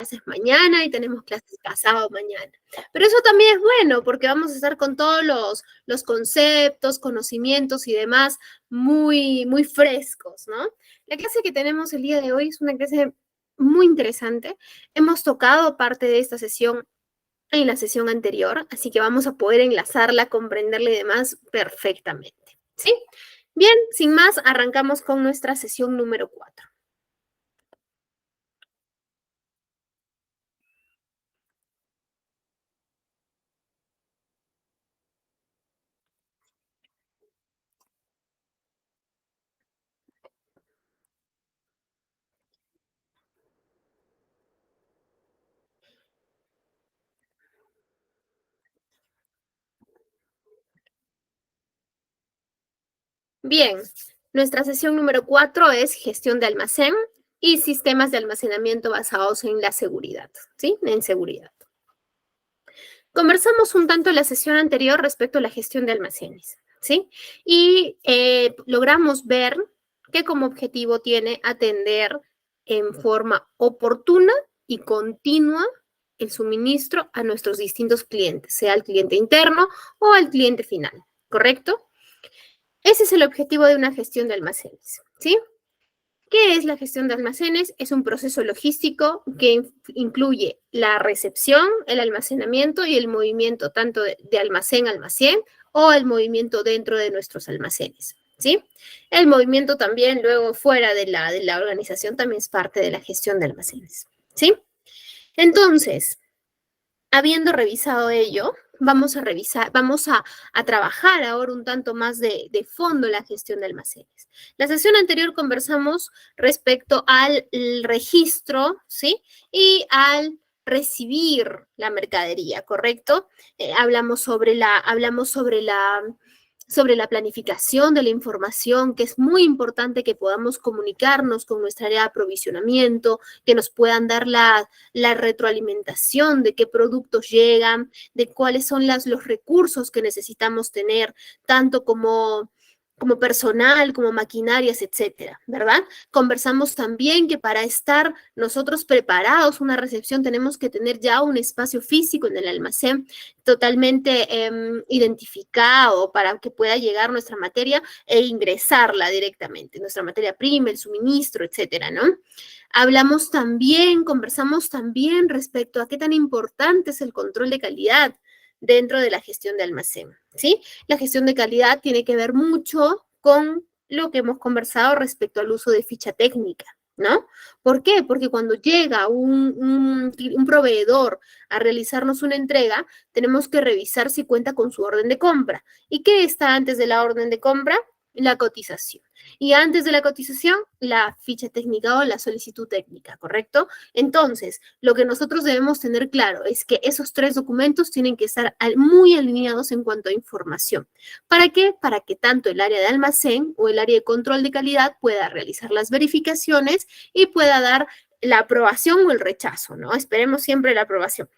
clases mañana y tenemos clases pasado mañana. Pero eso también es bueno porque vamos a estar con todos los conceptos, conocimientos y demás muy, muy frescos, ¿no? La clase que tenemos el día de hoy es una clase muy interesante. Hemos tocado parte de esta sesión en la sesión anterior, así que vamos a poder enlazarla, comprenderla y demás perfectamente, ¿sí? Bien, sin más, arrancamos con nuestra sesión número 4. Bien, nuestra sesión número 4 es gestión de almacén y sistemas de almacenamiento basados en la seguridad, ¿sí? En seguridad. Conversamos un tanto en la sesión anterior respecto a la gestión de almacenes, ¿sí? Y logramos ver que como objetivo tiene atender en forma oportuna y continua el suministro a nuestros distintos clientes, sea el cliente interno o al cliente final, ¿correcto? Ese es el objetivo de una gestión de almacenes, ¿sí? ¿Qué es la gestión de almacenes? Es un proceso logístico que incluye la recepción, el almacenamiento y el movimiento tanto de almacén a almacén o el movimiento dentro de nuestros almacenes, ¿sí? El movimiento también luego fuera de la organización también es parte de la gestión de almacenes, ¿sí? Entonces, habiendo revisado ello, vamos a revisar, vamos a trabajar ahora un tanto más de fondo la gestión de almacenes. La sesión anterior conversamos respecto al registro, ¿sí? Y al recibir la mercadería, ¿correcto? Hablamos sobre la planificación de la información, que es muy importante que podamos comunicarnos con nuestra área de aprovisionamiento, que nos puedan dar la retroalimentación de qué productos llegan, de cuáles son los recursos que necesitamos tener, tanto como personal, como maquinarias, etcétera, ¿verdad? Conversamos también que para estar nosotros preparados una recepción tenemos que tener ya un espacio físico en el almacén totalmente identificado para que pueda llegar nuestra materia e ingresarla directamente, nuestra materia prima, el suministro, etcétera, ¿no? Conversamos también respecto a qué tan importante es el control de calidad dentro de la gestión de almacén, ¿sí? La gestión de calidad tiene que ver mucho con lo que hemos conversado respecto al uso de ficha técnica, ¿no? ¿Por qué? Porque cuando llega un proveedor a realizarnos una entrega, tenemos que revisar si cuenta con su orden de compra. ¿Y qué está antes de la orden de compra? La cotización. Y antes de la cotización, la ficha técnica o la solicitud técnica, ¿correcto? Entonces, lo que nosotros debemos tener claro es que esos tres documentos tienen que estar muy alineados en cuanto a información. ¿Para qué? Para que tanto el área de almacén o el área de control de calidad pueda realizar las verificaciones y pueda dar la aprobación o el rechazo, ¿no? Esperemos siempre la aprobación.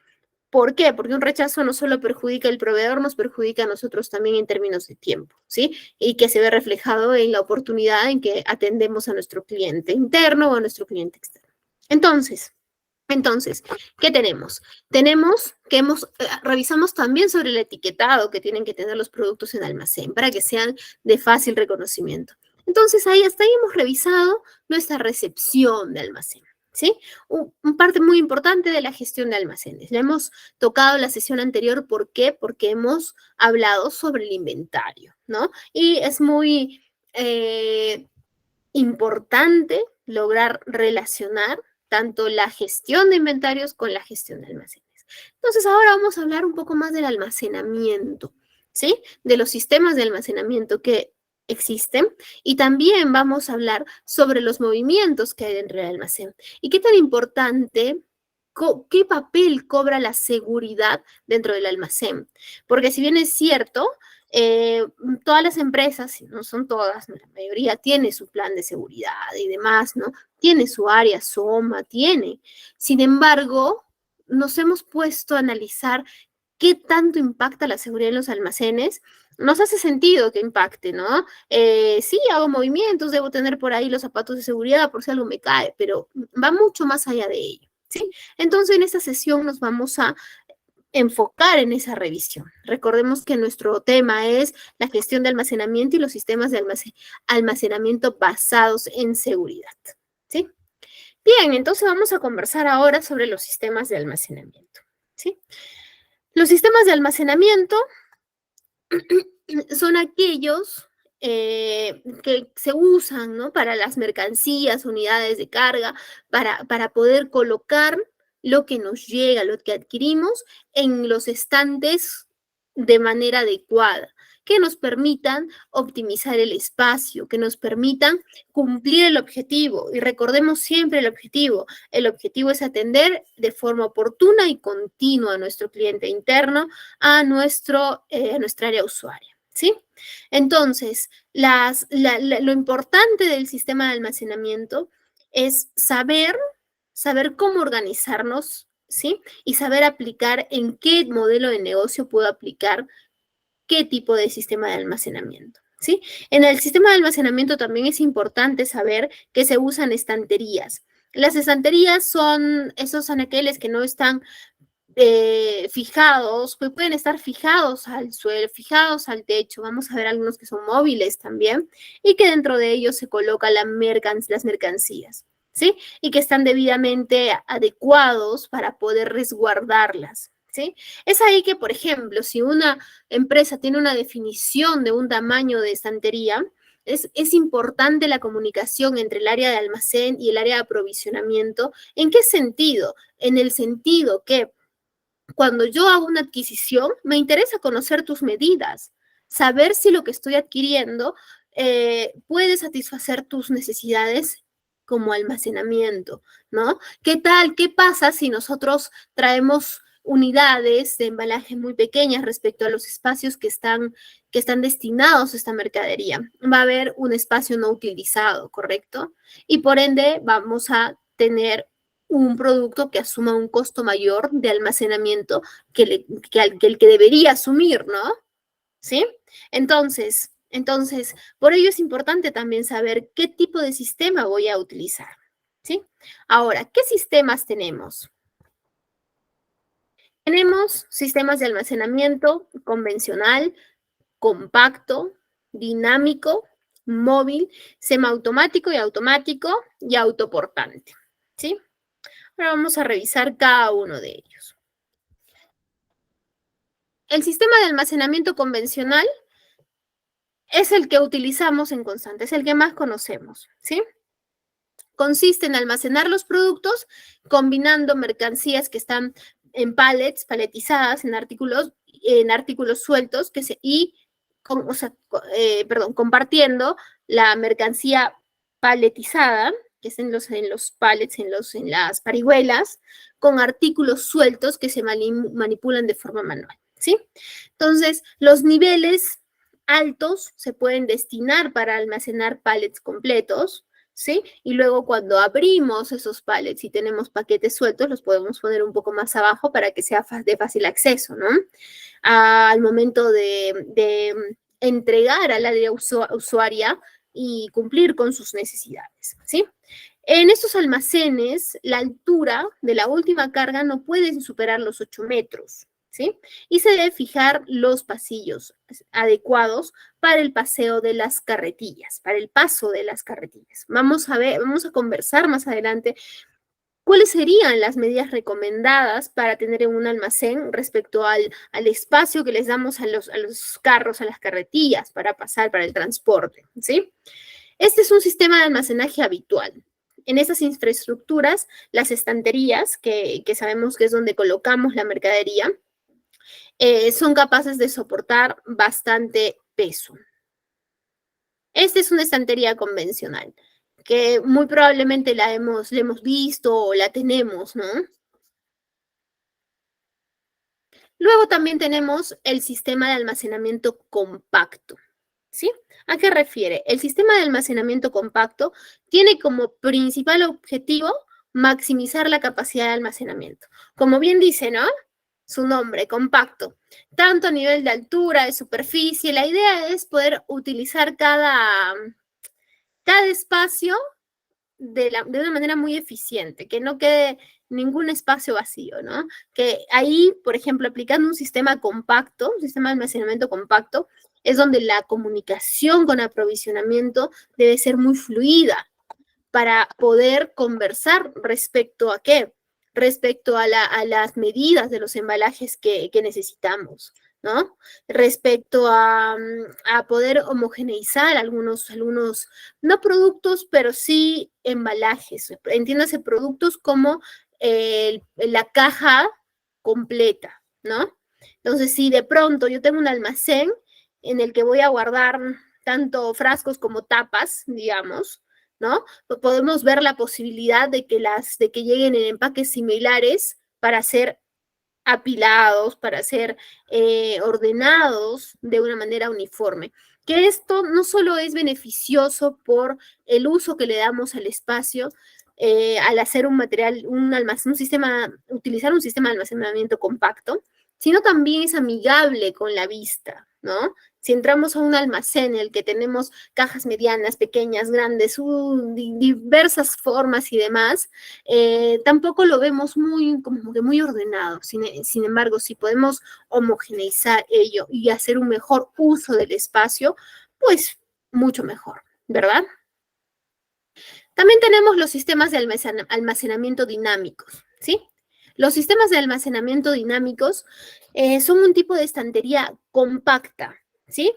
¿Por qué? Porque un rechazo no solo perjudica al proveedor, nos perjudica a nosotros también en términos de tiempo, ¿sí? Y que se ve reflejado en la oportunidad en que atendemos a nuestro cliente interno o a nuestro cliente externo. Entonces, ¿qué tenemos? Tenemos que revisamos también sobre el etiquetado que tienen que tener los productos en almacén para que sean de fácil reconocimiento. Entonces, hasta ahí hemos revisado nuestra recepción de almacén. ¿Sí? Un parte muy importante de la gestión de almacenes. La hemos tocado en la sesión anterior. ¿Por qué? Porque hemos hablado sobre el inventario, ¿no? Y es muy importante lograr relacionar tanto la gestión de inventarios con la gestión de almacenes. Entonces, ahora vamos a hablar un poco más del almacenamiento, ¿sí? De los sistemas de almacenamiento que existen y también vamos a hablar sobre los movimientos que hay dentro del almacén y qué tan importante, qué papel cobra la seguridad dentro del almacén. Porque si bien es cierto, todas las empresas, si no son todas, la mayoría tiene su plan de seguridad y demás, ¿no? Tiene su área SOMA, tiene. Sin embargo, nos hemos puesto a analizar qué tanto impacta la seguridad en los almacenes. Nos hace sentido que impacte, ¿no? Sí, hago movimientos, debo tener por ahí los zapatos de seguridad por si algo me cae, pero va mucho más allá de ello, ¿sí? Entonces, en esta sesión nos vamos a enfocar en esa revisión. Recordemos que nuestro tema es la gestión de almacenamiento y los sistemas de almacenamiento basados en seguridad, ¿sí? Bien, entonces vamos a conversar ahora sobre los sistemas de almacenamiento, ¿sí? Los sistemas de almacenamiento son aquellos que se usan, ¿no? Para las mercancías, unidades de carga, para poder colocar lo que nos llega, lo que adquirimos en los estantes de manera adecuada, que nos permitan optimizar el espacio, que nos permitan cumplir el objetivo. Y recordemos siempre el objetivo. El objetivo es atender de forma oportuna y continua a nuestro cliente interno, a nuestra área usuaria. ¿Sí? Entonces, lo importante del sistema de almacenamiento es saber cómo organizarnos, ¿sí? Y saber aplicar en qué modelo de negocio puedo aplicar qué tipo de sistema de almacenamiento, ¿sí? En el sistema de almacenamiento también es importante saber que se usan estanterías. Las estanterías son esos anaqueles que no están fijados, pues pueden estar fijados al suelo, fijados al techo. Vamos a ver algunos que son móviles también y que dentro de ellos se colocan las mercancías, ¿sí? Y que están debidamente adecuados para poder resguardarlas, ¿sí? Es ahí que, por ejemplo, si una empresa tiene una definición de un tamaño de estantería, es importante la comunicación entre el área de almacén y el área de aprovisionamiento. ¿En qué sentido? En el sentido que cuando yo hago una adquisición, me interesa conocer tus medidas, saber si lo que estoy adquiriendo puede satisfacer tus necesidades como almacenamiento, ¿no? ¿Qué tal? ¿Qué pasa si nosotros traemos unidades de embalaje muy pequeñas respecto a los espacios que están destinados a esta mercadería? Va a haber un espacio no utilizado, ¿correcto? Y por ende vamos a tener un producto que asuma un costo mayor de almacenamiento el que debería asumir, ¿no? ¿Sí? Entonces, por ello es importante también saber qué tipo de sistema voy a utilizar, ¿sí? Ahora, ¿qué sistemas tenemos? Tenemos sistemas de almacenamiento convencional, compacto, dinámico, móvil, semiautomático y automático y autoportante, ¿sí? Ahora vamos a revisar cada uno de ellos. El sistema de almacenamiento convencional es el que utilizamos en constante, es el que más conocemos, ¿sí? Consiste en almacenar los productos combinando mercancías que están en pallets, paletizadas, en artículos sueltos compartiendo la mercancía paletizada, que es en los pallets, en las parihuelas, con artículos sueltos que se manipulan de forma manual, ¿sí? Entonces, los niveles altos se pueden destinar para almacenar pallets completos, ¿sí? Y luego cuando abrimos esos pallets y tenemos paquetes sueltos, los podemos poner un poco más abajo para que sea de fácil acceso, ¿no? Al momento de entregar al área usuaria y cumplir con sus necesidades, ¿sí? En estos almacenes, la altura de la última carga no puede superar los 8 metros, ¿sí? Y se debe fijar los pasillos adecuados para el paseo de las carretillas, para el paso de las carretillas. Vamos a conversar más adelante cuáles serían las medidas recomendadas para tener en un almacén respecto al espacio que les damos a los carros, a las carretillas para pasar para el transporte, ¿sí? Este es un sistema de almacenaje habitual. En esas infraestructuras, las estanterías, que sabemos que es donde colocamos la mercadería, son capaces de soportar bastante peso. Esta es una estantería convencional, que muy probablemente la hemos visto o la tenemos, ¿no? Luego también tenemos el sistema de almacenamiento compacto, ¿sí? ¿A qué refiere? El sistema de almacenamiento compacto tiene como principal objetivo maximizar la capacidad de almacenamiento. Como bien dice, ¿no? Su nombre, compacto. Tanto a nivel de altura, de superficie, la idea es poder utilizar cada espacio de una manera muy eficiente, que no quede ningún espacio vacío, ¿no? Que ahí, por ejemplo, aplicando un sistema compacto, un sistema de almacenamiento compacto, es donde la comunicación con aprovisionamiento debe ser muy fluida para poder conversar respecto a qué, respecto a las medidas de los embalajes que necesitamos, ¿no? Respecto a poder homogeneizar algunos, no productos, pero sí embalajes. Entiéndase productos como la caja completa, ¿no? Entonces, si de pronto yo tengo un almacén en el que voy a guardar tanto frascos como tapas, digamos, ¿no? Podemos ver la posibilidad de que lleguen en empaques similares para ser apilados, para ser ordenados de una manera uniforme. Que esto no solo es beneficioso por el uso que le damos al espacio, al hacer un material, un sistema, utilizar un sistema de almacenamiento compacto, sino también es amigable con la vista, ¿no? Si entramos a un almacén en el que tenemos cajas medianas, pequeñas, grandes, diversas formas y demás, tampoco lo vemos como que muy ordenado. Sin embargo, si podemos homogeneizar ello y hacer un mejor uso del espacio, pues mucho mejor, ¿verdad? También tenemos los sistemas de almacenamiento dinámicos, ¿sí? Los sistemas de almacenamiento dinámicos son un tipo de estantería compacta, ¿sí?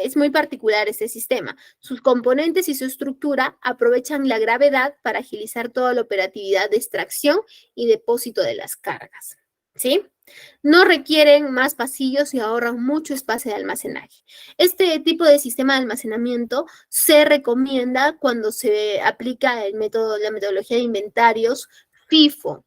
Es muy particular este sistema. Sus componentes y su estructura aprovechan la gravedad para agilizar toda la operatividad de extracción y depósito de las cargas, ¿sí? No requieren más pasillos y ahorran mucho espacio de almacenaje. Este tipo de sistema de almacenamiento se recomienda cuando se aplica la metodología de inventarios FIFO,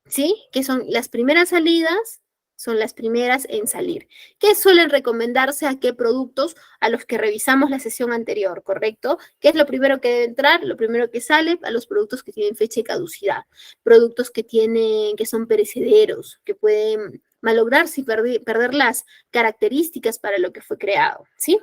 ¿sí? Que son las primeras salidas, son las primeras en salir, que suelen recomendarse a qué productos a los que revisamos la sesión anterior, ¿correcto? ¿Qué es lo primero que debe entrar? Lo primero que sale a los productos que tienen fecha de caducidad, productos que son perecederos, que pueden malograrse y perder las características para lo que fue creado, ¿sí?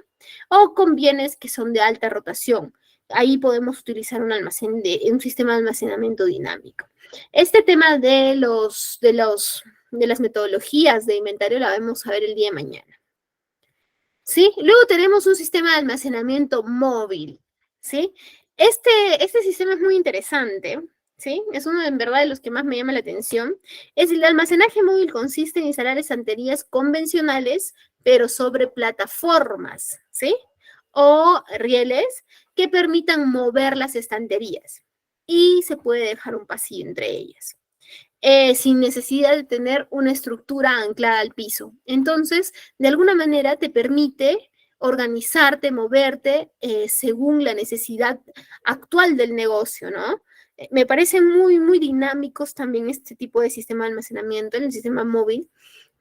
O con bienes que son de alta rotación. Ahí podemos utilizar un sistema de almacenamiento dinámico. Este tema de las metodologías de inventario la vamos a ver el día de mañana. ¿Sí? Luego tenemos un sistema de almacenamiento móvil, ¿sí? Este sistema es muy interesante, ¿sí? Es uno en verdad de los que más me llama la atención. El almacenaje móvil consiste en instalar estanterías convencionales, pero sobre plataformas, ¿sí? O rieles que permitan mover las estanterías y se puede dejar un pasillo entre ellas. Sin necesidad de tener una estructura anclada al piso. Entonces, de alguna manera te permite organizarte, moverte según la necesidad actual del negocio, ¿no? Me parecen muy dinámicos también este tipo de sistema de almacenamiento, en el sistema móvil,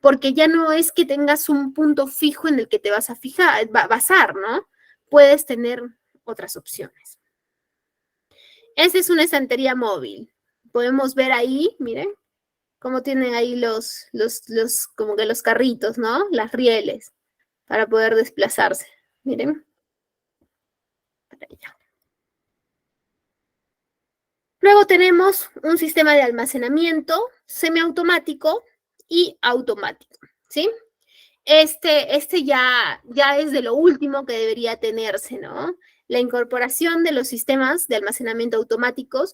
porque ya no es que tengas un punto fijo en el que te vas a basar, ¿no? Puedes tener otras opciones. Esta es una estantería móvil. Podemos ver ahí, miren, cómo tienen ahí como que los carritos, ¿no? Las rieles para poder desplazarse. Miren. Para allá. Luego tenemos un sistema de almacenamiento semiautomático y automático, ¿sí? Este ya es de lo último que debería tenerse, ¿no? La incorporación de los sistemas de almacenamiento automáticos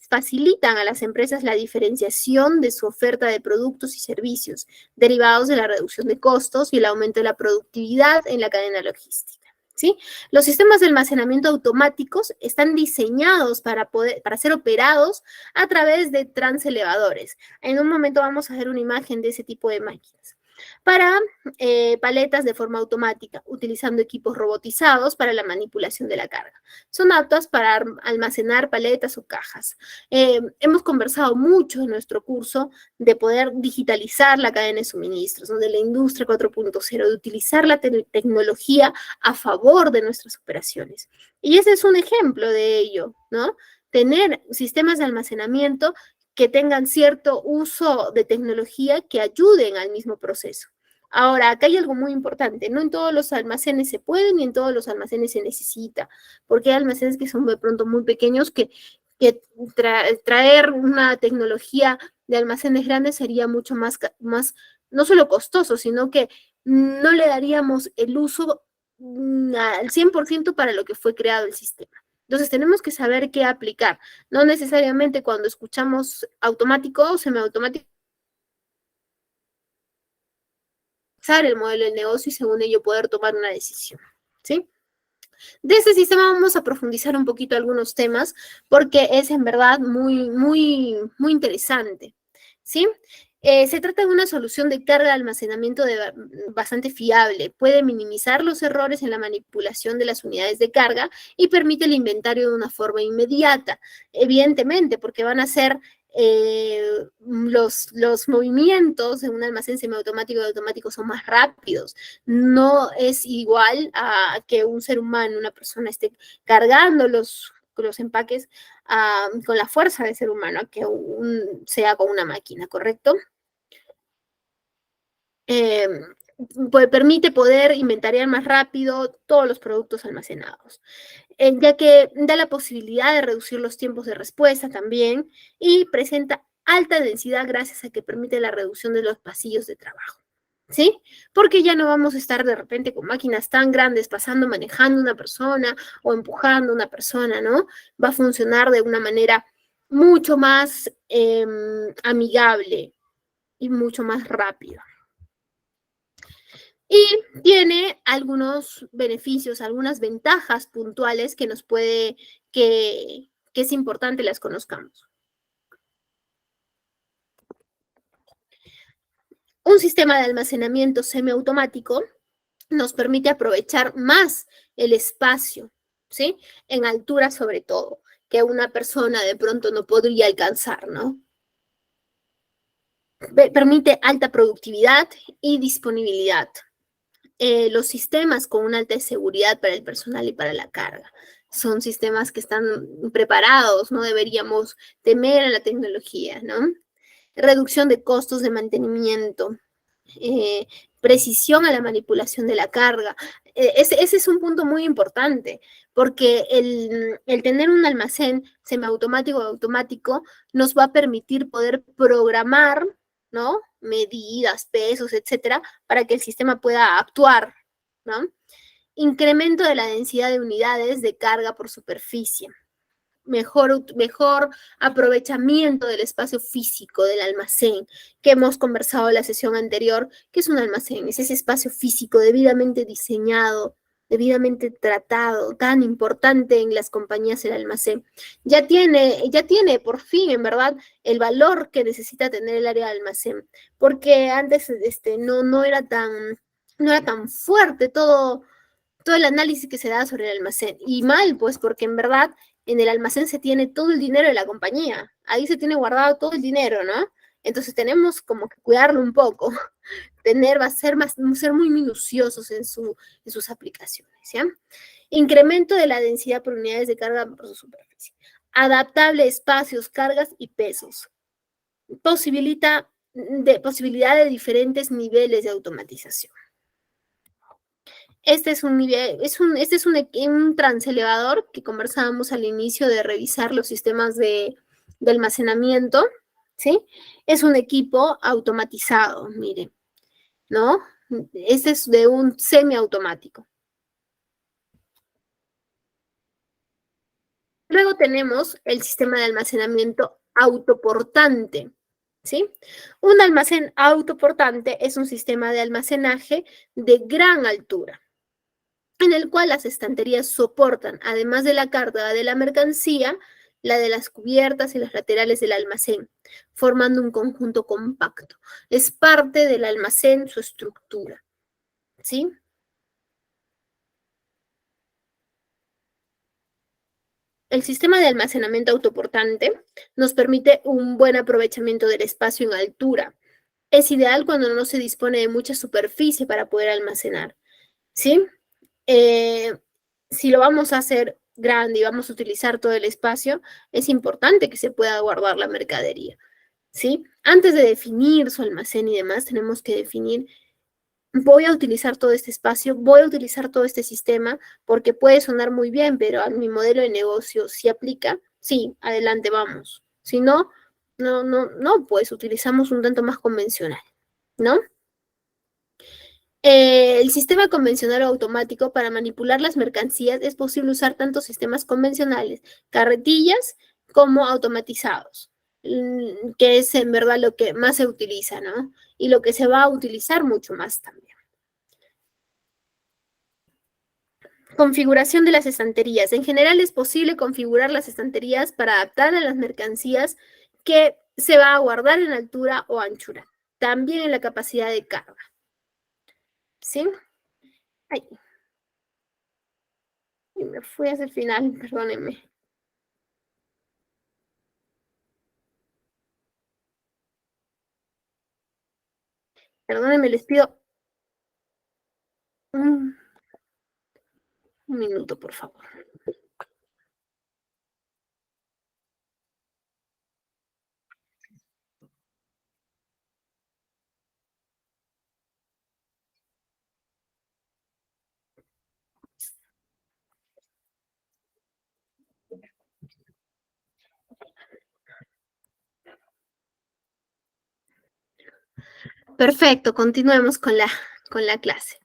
facilitan a las empresas la diferenciación de su oferta de productos y servicios derivados de la reducción de costos y el aumento de la productividad en la cadena logística. ¿Sí? Los sistemas de almacenamiento automáticos están diseñados para ser operados a través de transelevadores. En un momento vamos a ver una imagen de ese tipo de máquinas para paletas de forma automática, utilizando equipos robotizados para la manipulación de la carga. Son aptas para almacenar paletas o cajas. Hemos conversado mucho en nuestro curso de poder digitalizar la cadena de suministros, ¿no? De la industria 4.0, de utilizar la tecnología a favor de nuestras operaciones. Y ese es un ejemplo de ello, ¿no? Tener sistemas de almacenamiento que tengan cierto uso de tecnología que ayuden al mismo proceso. Ahora, acá hay algo muy importante, no en todos los almacenes se puede ni en todos los almacenes se necesita, porque hay almacenes que son de pronto muy pequeños que que traer una tecnología de almacenes grandes sería mucho más, no solo costoso, sino que no le daríamos el uso al 100% para lo que fue creado el sistema. Entonces tenemos que saber qué aplicar. No necesariamente cuando escuchamos automático o semiautomático, el modelo de negocio y según ello poder tomar una decisión. ¿Sí? De este sistema vamos a profundizar un poquito algunos temas porque es en verdad muy interesante. ¿Sí? Se trata de una solución de carga de almacenamiento bastante fiable. Puede minimizar los errores en la manipulación de las unidades de carga y permite el inventario de una forma inmediata. Evidentemente, porque van a ser los movimientos en un almacén semiautomático y automático son más rápidos. No es igual a que un ser humano, una persona esté cargando los empaques con la fuerza del ser humano, a que sea con una máquina, ¿correcto? Permite poder inventariar más rápido todos los productos almacenados, ya que da la posibilidad de reducir los tiempos de respuesta también y presenta alta densidad gracias a que permite la reducción de los pasillos de trabajo. ¿Sí? Porque ya no vamos a estar de repente con máquinas tan grandes pasando, manejando una persona o empujando una persona, ¿no? Va a funcionar de una manera mucho más amigable y mucho más rápida. Y tiene algunos beneficios, algunas ventajas puntuales que nos puede, que es importante las conozcamos. Un sistema de almacenamiento semiautomático nos permite aprovechar más el espacio, ¿sí? En altura sobre todo, que una persona de pronto no podría alcanzar, ¿no? Permite alta productividad y disponibilidad. Los sistemas con una alta seguridad para el personal y para la carga. Son sistemas que están preparados, no deberíamos temer a la tecnología, ¿no? Reducción de costos de mantenimiento, precisión a la manipulación de la carga. Ese es un punto muy importante, porque el tener un almacén semiautomático o automático nos va a permitir poder programar, ¿no? Medidas, pesos, etcétera, para que el sistema pueda actuar, ¿no? Incremento de la densidad de unidades de carga por superficie. Mejor aprovechamiento del espacio físico del almacén, que hemos conversado en la sesión anterior, que es un almacén, es ese espacio físico debidamente diseñado, debidamente tratado, tan importante en las compañías el almacén. Ya tiene por fin, en verdad, el valor que necesita tener el área de almacén, porque antes no era tan fuerte todo el análisis que se da sobre el almacén. Y mal, pues, porque en verdad en el almacén se tiene todo el dinero de la compañía. Ahí se tiene guardado todo el dinero, ¿no? Entonces tenemos como que cuidarlo un poco. Ser muy minuciosos en sus aplicaciones, ¿ya? Incremento de la densidad por unidades de carga por su superficie. Adaptable espacios, cargas y pesos. Posibilidad de diferentes niveles de automatización. Este es un transelevador que conversábamos al inicio de revisar los sistemas de almacenamiento, ¿sí? Es un equipo automatizado, mire, ¿no? Este es de un semiautomático. Luego tenemos el sistema de almacenamiento autoportante, ¿sí? Un almacén autoportante es un sistema de almacenaje de gran altura, en el cual las estanterías soportan, además de la carga de la mercancía, la de las cubiertas y las laterales del almacén, formando un conjunto compacto. Es parte del almacén su estructura, ¿sí? El sistema de almacenamiento autoportante nos permite un buen aprovechamiento del espacio en altura. Es ideal cuando no se dispone de mucha superficie para poder almacenar, ¿sí? Si lo vamos a hacer grande y vamos a utilizar todo el espacio, es importante que se pueda guardar la mercadería, ¿sí? Antes de definir su almacén y demás, tenemos que definir, voy a utilizar todo este espacio, voy a utilizar todo este sistema, porque puede sonar muy bien, pero a mi modelo de negocio sí aplica. sí, adelante, vamos. Si no, no, pues utilizamos un tanto más convencional, ¿no? El sistema convencional o automático para manipular las mercancías es posible usar tanto sistemas convencionales, carretillas, como automatizados, que es en verdad lo que más se utiliza, ¿no? Y lo que se va a utilizar mucho más también. Configuración de las estanterías. En general es posible configurar las estanterías para adaptar a las mercancías que se va a guardar en altura o anchura. También en la capacidad de carga. ¿Sí? Ay, me fui hacia el final, perdónenme. Perdónenme, les pido un, un minuto, por favor. Perfecto, continuemos con la clase.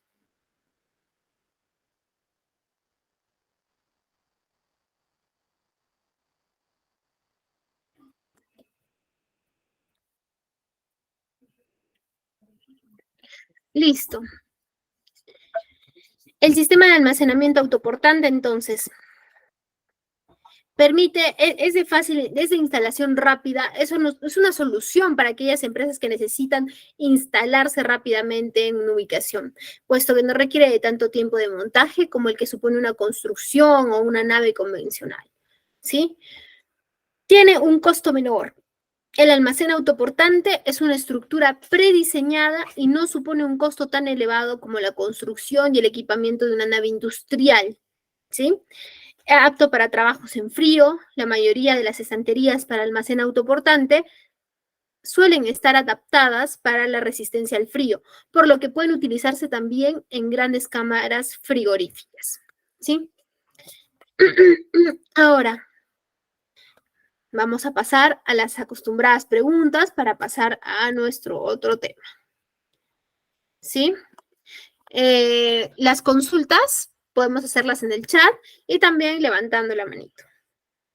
Listo. El sistema de almacenamiento autoportante, entonces, permite, es de fácil, es de instalación rápida, eso no, es una solución para aquellas empresas que necesitan instalarse rápidamente en una ubicación, puesto que no requiere de tanto tiempo de montaje como el que supone una construcción o una nave convencional, ¿sí? Tiene un costo menor. El almacén autoportante es una estructura prediseñada y no supone un costo tan elevado como la construcción y el equipamiento de una nave industrial, ¿sí? Apto para trabajos en frío, la mayoría de las estanterías para almacén autoportante suelen estar adaptadas para la resistencia al frío, por lo que pueden utilizarse también en grandes cámaras frigoríficas, ¿sí? Ahora, vamos a pasar a las acostumbradas preguntas para pasar a nuestro otro tema, ¿sí? Las consultas podemos hacerlas en el chat y también levantando la manito.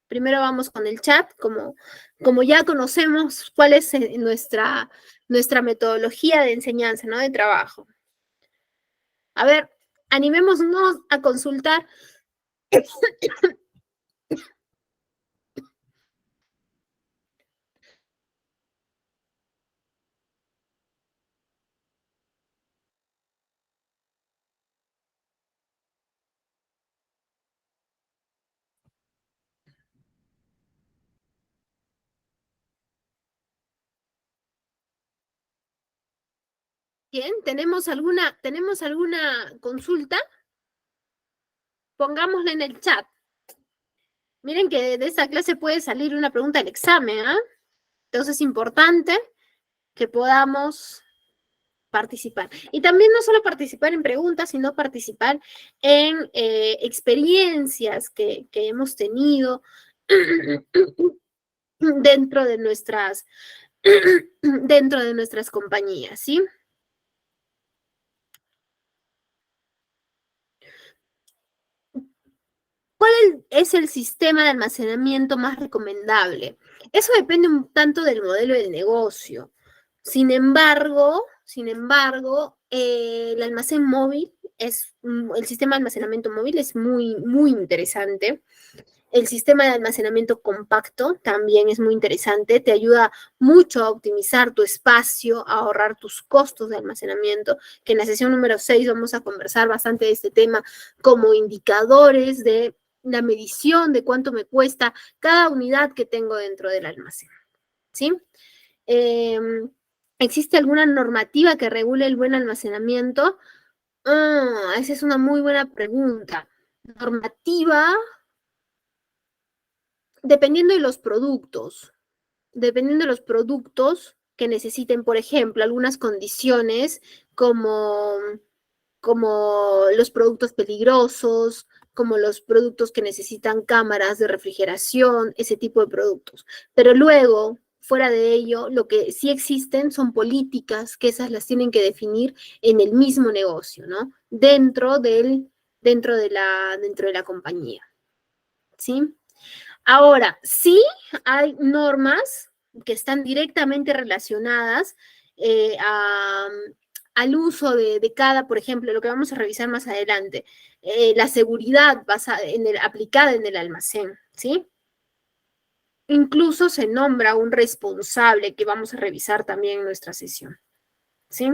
Primero vamos con el chat, como ya conocemos cuál es nuestra metodología de enseñanza, ¿no? De trabajo. A ver, animémonos a consultar. Bien, ¿tenemos alguna consulta? Pongámosla en el chat. Miren que de esta clase puede salir una pregunta del examen, ¿ah? Entonces es importante que podamos participar. Y también no solo participar en preguntas, sino participar en experiencias que hemos tenido dentro de dentro de nuestras compañías, ¿sí? ¿Cuál es el sistema de almacenamiento más recomendable? Eso depende un tanto del modelo del negocio. El almacén móvil el sistema de almacenamiento móvil es muy interesante. El sistema de almacenamiento compacto también es muy interesante, te ayuda mucho a optimizar tu espacio, a ahorrar tus costos de almacenamiento, que en la sesión número 6 vamos a conversar bastante de este tema como indicadores de la medición de cuánto me cuesta cada unidad que tengo dentro del almacén, ¿sí? ¿Existe alguna normativa que regule el buen almacenamiento? Esa es una muy buena pregunta. Normativa, dependiendo de los productos, dependiendo de los productos que necesiten, por ejemplo, algunas condiciones como, como los productos peligrosos, como los productos que necesitan cámaras de refrigeración, ese tipo de productos. Pero luego, fuera de ello, lo que sí existen son políticas que esas las tienen que definir en el mismo negocio, ¿no? Dentro de la compañía, ¿sí? Ahora, sí hay normas que están directamente relacionadas al uso de cada, por ejemplo, lo que vamos a revisar más adelante, la seguridad aplicada en el almacén, ¿sí? Incluso se nombra un responsable que vamos a revisar también en nuestra sesión, ¿sí?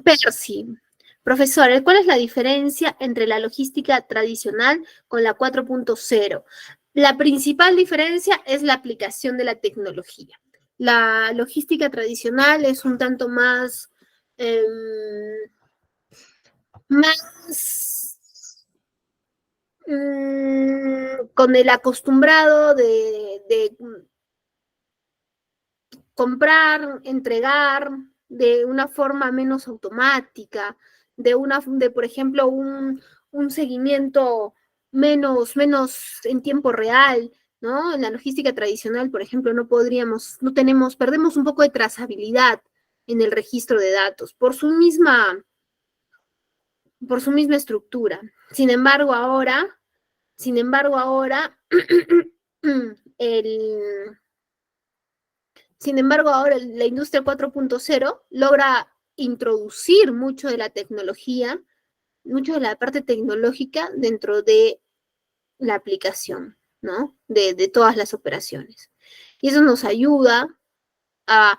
Pero sí, profesor, ¿cuál es la diferencia entre la logística tradicional con la 4.0? La principal diferencia es la aplicación de la tecnología. La logística tradicional es un tanto más con el acostumbrado de comprar, entregar de una forma menos automática, por ejemplo, un seguimiento menos en tiempo real, ¿no? En la logística tradicional, por ejemplo, perdemos un poco de trazabilidad en el registro de datos por su misma estructura. Sin embargo, ahora el, Sin embargo, ahora la industria 4.0 logra introducir mucho de la tecnología, mucho de la parte tecnológica dentro de la aplicación, ¿no? De todas las operaciones. Y eso nos ayuda a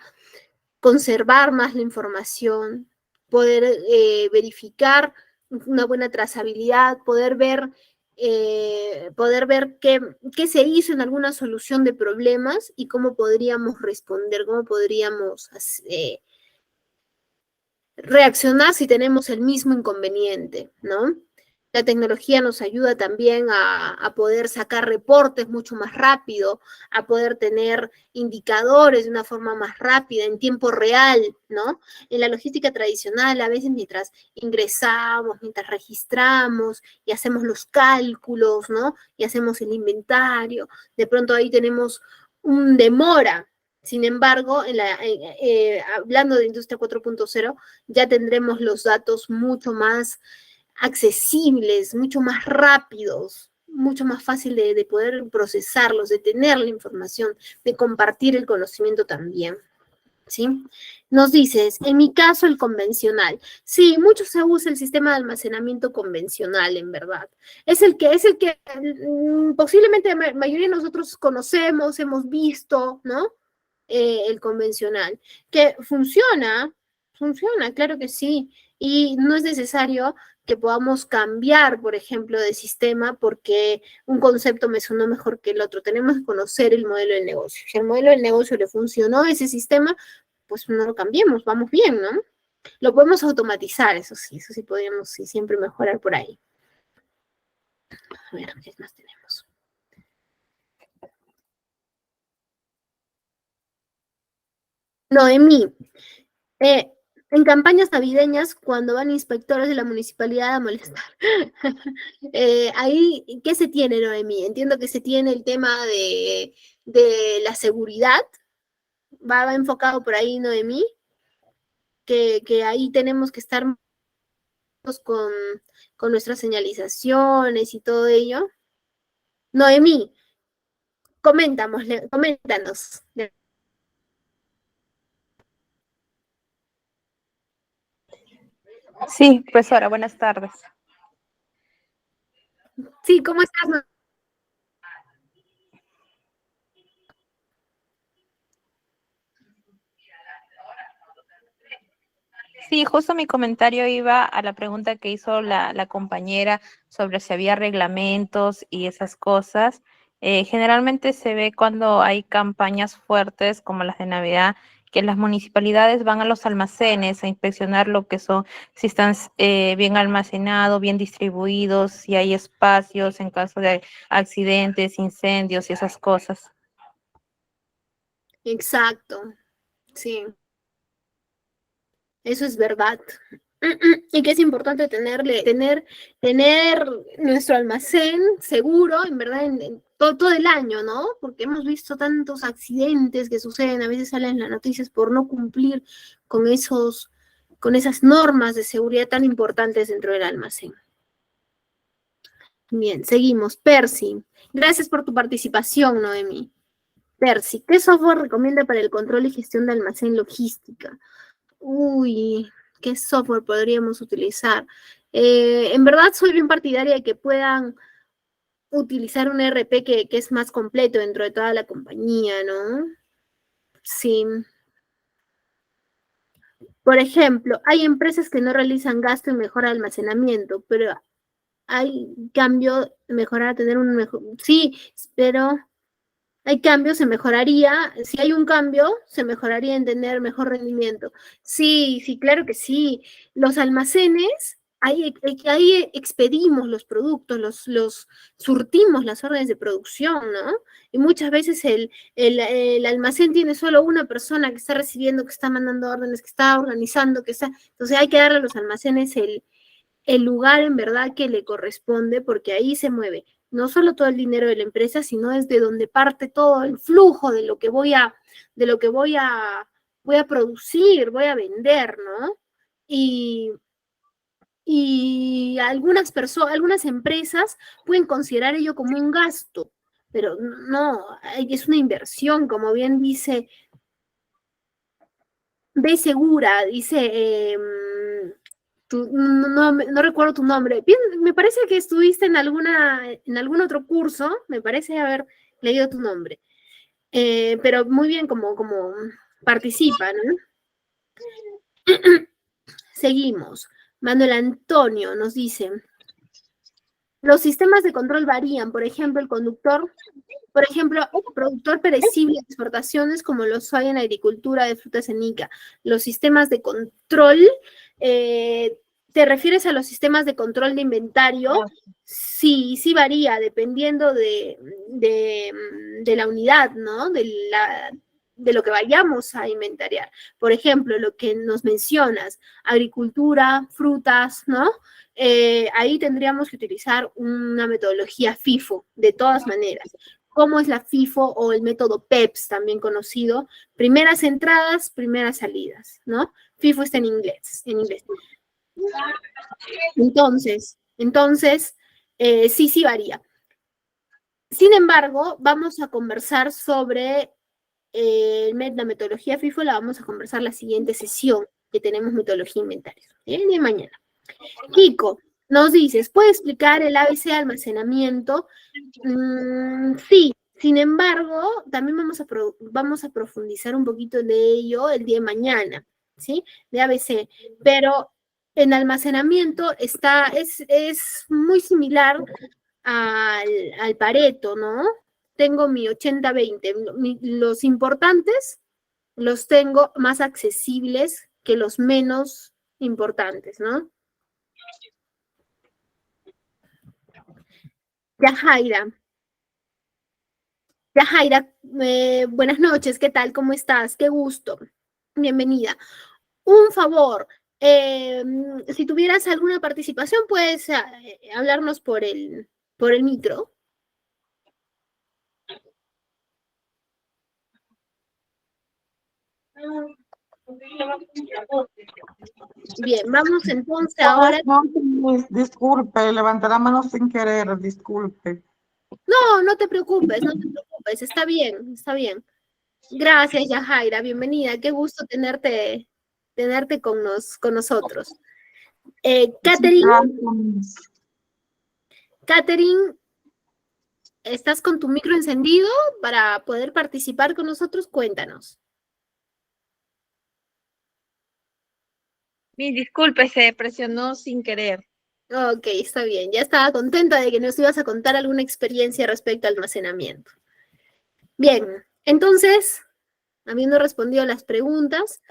conservar más la información, poder verificar una buena trazabilidad, poder ver qué se hizo en alguna solución de problemas y cómo podríamos responder, cómo podríamos reaccionar si tenemos el mismo inconveniente, ¿no? La tecnología nos ayuda también a poder sacar reportes mucho más rápido, a poder tener indicadores de una forma más rápida, en tiempo real, ¿no? En la logística tradicional, a veces mientras ingresamos, mientras registramos y hacemos los cálculos, ¿no? Y hacemos el inventario, de pronto ahí tenemos un demora. Sin embargo, hablando de industria 4.0, ya tendremos los datos mucho más accesibles, mucho más rápidos, mucho más fácil de poder procesarlos, de tener la información, de compartir el conocimiento también. ¿Sí? Nos dices, en mi caso el convencional. Sí, mucho se usa el sistema de almacenamiento convencional, en verdad. Es el que posiblemente la mayoría de nosotros conocemos, hemos visto, ¿no? El convencional. Que funciona, claro que sí. Y no es necesario que podamos cambiar, por ejemplo, de sistema porque un concepto me sonó mejor que el otro. Tenemos que conocer el modelo del negocio. Si el modelo del negocio le funcionó ese sistema, pues no lo cambiemos, vamos bien, ¿no? Lo podemos automatizar, eso sí podríamos sí, siempre mejorar por ahí. A ver, ¿qué más tenemos? Noemí, eh, en campañas navideñas, cuando van inspectores de la municipalidad a molestar. Ahí, ¿qué se tiene, Noemí? Entiendo que se tiene el tema de la seguridad. Va enfocado por ahí, Noemí, que ahí tenemos que estar con, con nuestras señalizaciones y todo ello. Noemí, coméntanos. Sí, profesora, buenas tardes. Sí, ¿cómo estás? Sí, justo mi comentario iba a la pregunta que hizo la compañera sobre si había reglamentos y esas cosas. Generalmente se ve cuando hay campañas fuertes como las de Navidad, que las municipalidades van a los almacenes a inspeccionar lo que son, si están bien almacenados, bien distribuidos, si hay espacios en caso de accidentes, incendios y esas cosas. Exacto, sí, eso es verdad. Y que es importante tener nuestro almacén seguro, en verdad, en todo el año, ¿no? Porque hemos visto tantos accidentes que suceden, a veces salen en las noticias por no cumplir con con esas normas de seguridad tan importantes dentro del almacén. Bien, seguimos. Percy, gracias por tu participación, Noemi. Percy, ¿qué software recomienda para el control y gestión de almacén logística? Uy, ¿qué software podríamos utilizar? En verdad soy bien partidaria de que puedan utilizar un ERP que es más completo dentro de toda la compañía, ¿no? Sí. Por ejemplo, hay empresas que no realizan gasto en mejor almacenamiento, pero hay cambio, mejorar, tener un mejor, sí, pero hay cambios, se mejoraría, si hay un cambio, se mejoraría en tener mejor rendimiento. Sí, sí, claro que sí. Los almacenes, ahí expedimos los productos, los surtimos las órdenes de producción, ¿no? Y muchas veces el almacén tiene solo una persona que está recibiendo, que está mandando órdenes, que está organizando, que está... Entonces hay que darle a los almacenes el lugar en verdad que le corresponde, porque ahí se mueve no solo todo el dinero de la empresa, sino desde donde parte todo el flujo de lo que voy a producir, voy a vender, ¿no? Y, y algunas empresas pueden considerar ello como un gasto, pero no, es una inversión, como bien dice B Segura, dice, no recuerdo tu nombre. Bien, me parece que estuviste en algún otro curso, me parece haber leído tu nombre. Pero muy bien como participa, ¿no? Seguimos. Manuel Antonio nos dice, los sistemas de control varían, por ejemplo, productor perecible de exportaciones como los hay en agricultura de frutas en ICA. Los sistemas de control, ¿te refieres a los sistemas de control de inventario? Sí, sí varía, dependiendo de la unidad, ¿no? De lo que vayamos a inventariar. Por ejemplo, lo que nos mencionas, agricultura, frutas, ¿no? Ahí tendríamos que utilizar una metodología FIFO, de todas maneras. ¿Cómo es la FIFO o el método PEPS, también conocido? Primeras entradas, primeras salidas, ¿no? FIFO está en inglés, Entonces, sí varía. Sin embargo, vamos a conversar sobre la metodología FIFO, la vamos a conversar la siguiente sesión que tenemos metodología inventario. El de mañana. Kiko, nos dices, ¿puede explicar el ABC de almacenamiento? Sí, sin embargo, también vamos a profundizar un poquito de ello el día de mañana, ¿sí? De ABC, pero en almacenamiento es muy similar al Pareto, ¿no? Tengo mi 80-20, los importantes los tengo más accesibles que los menos importantes, ¿no? Yajaira. Yajaira, buenas noches, ¿qué tal? ¿Cómo estás? Qué gusto. Bienvenida. Un favor, si tuvieras alguna participación, puedes hablarnos por el micro. Bien, vamos entonces ahora. Disculpe, levanté la mano sin querer, disculpe. No, no te preocupes, está bien, está bien. Gracias, Yajaira, bienvenida, qué gusto tenerte con nosotros. Catherine, ¿estás con tu micro encendido para poder participar con nosotros? Cuéntanos. Mi disculpe, se presionó sin querer. Ok, está bien. Ya estaba contenta de que nos ibas a contar alguna experiencia respecto al almacenamiento. Bien, entonces, habiendo respondido las preguntas,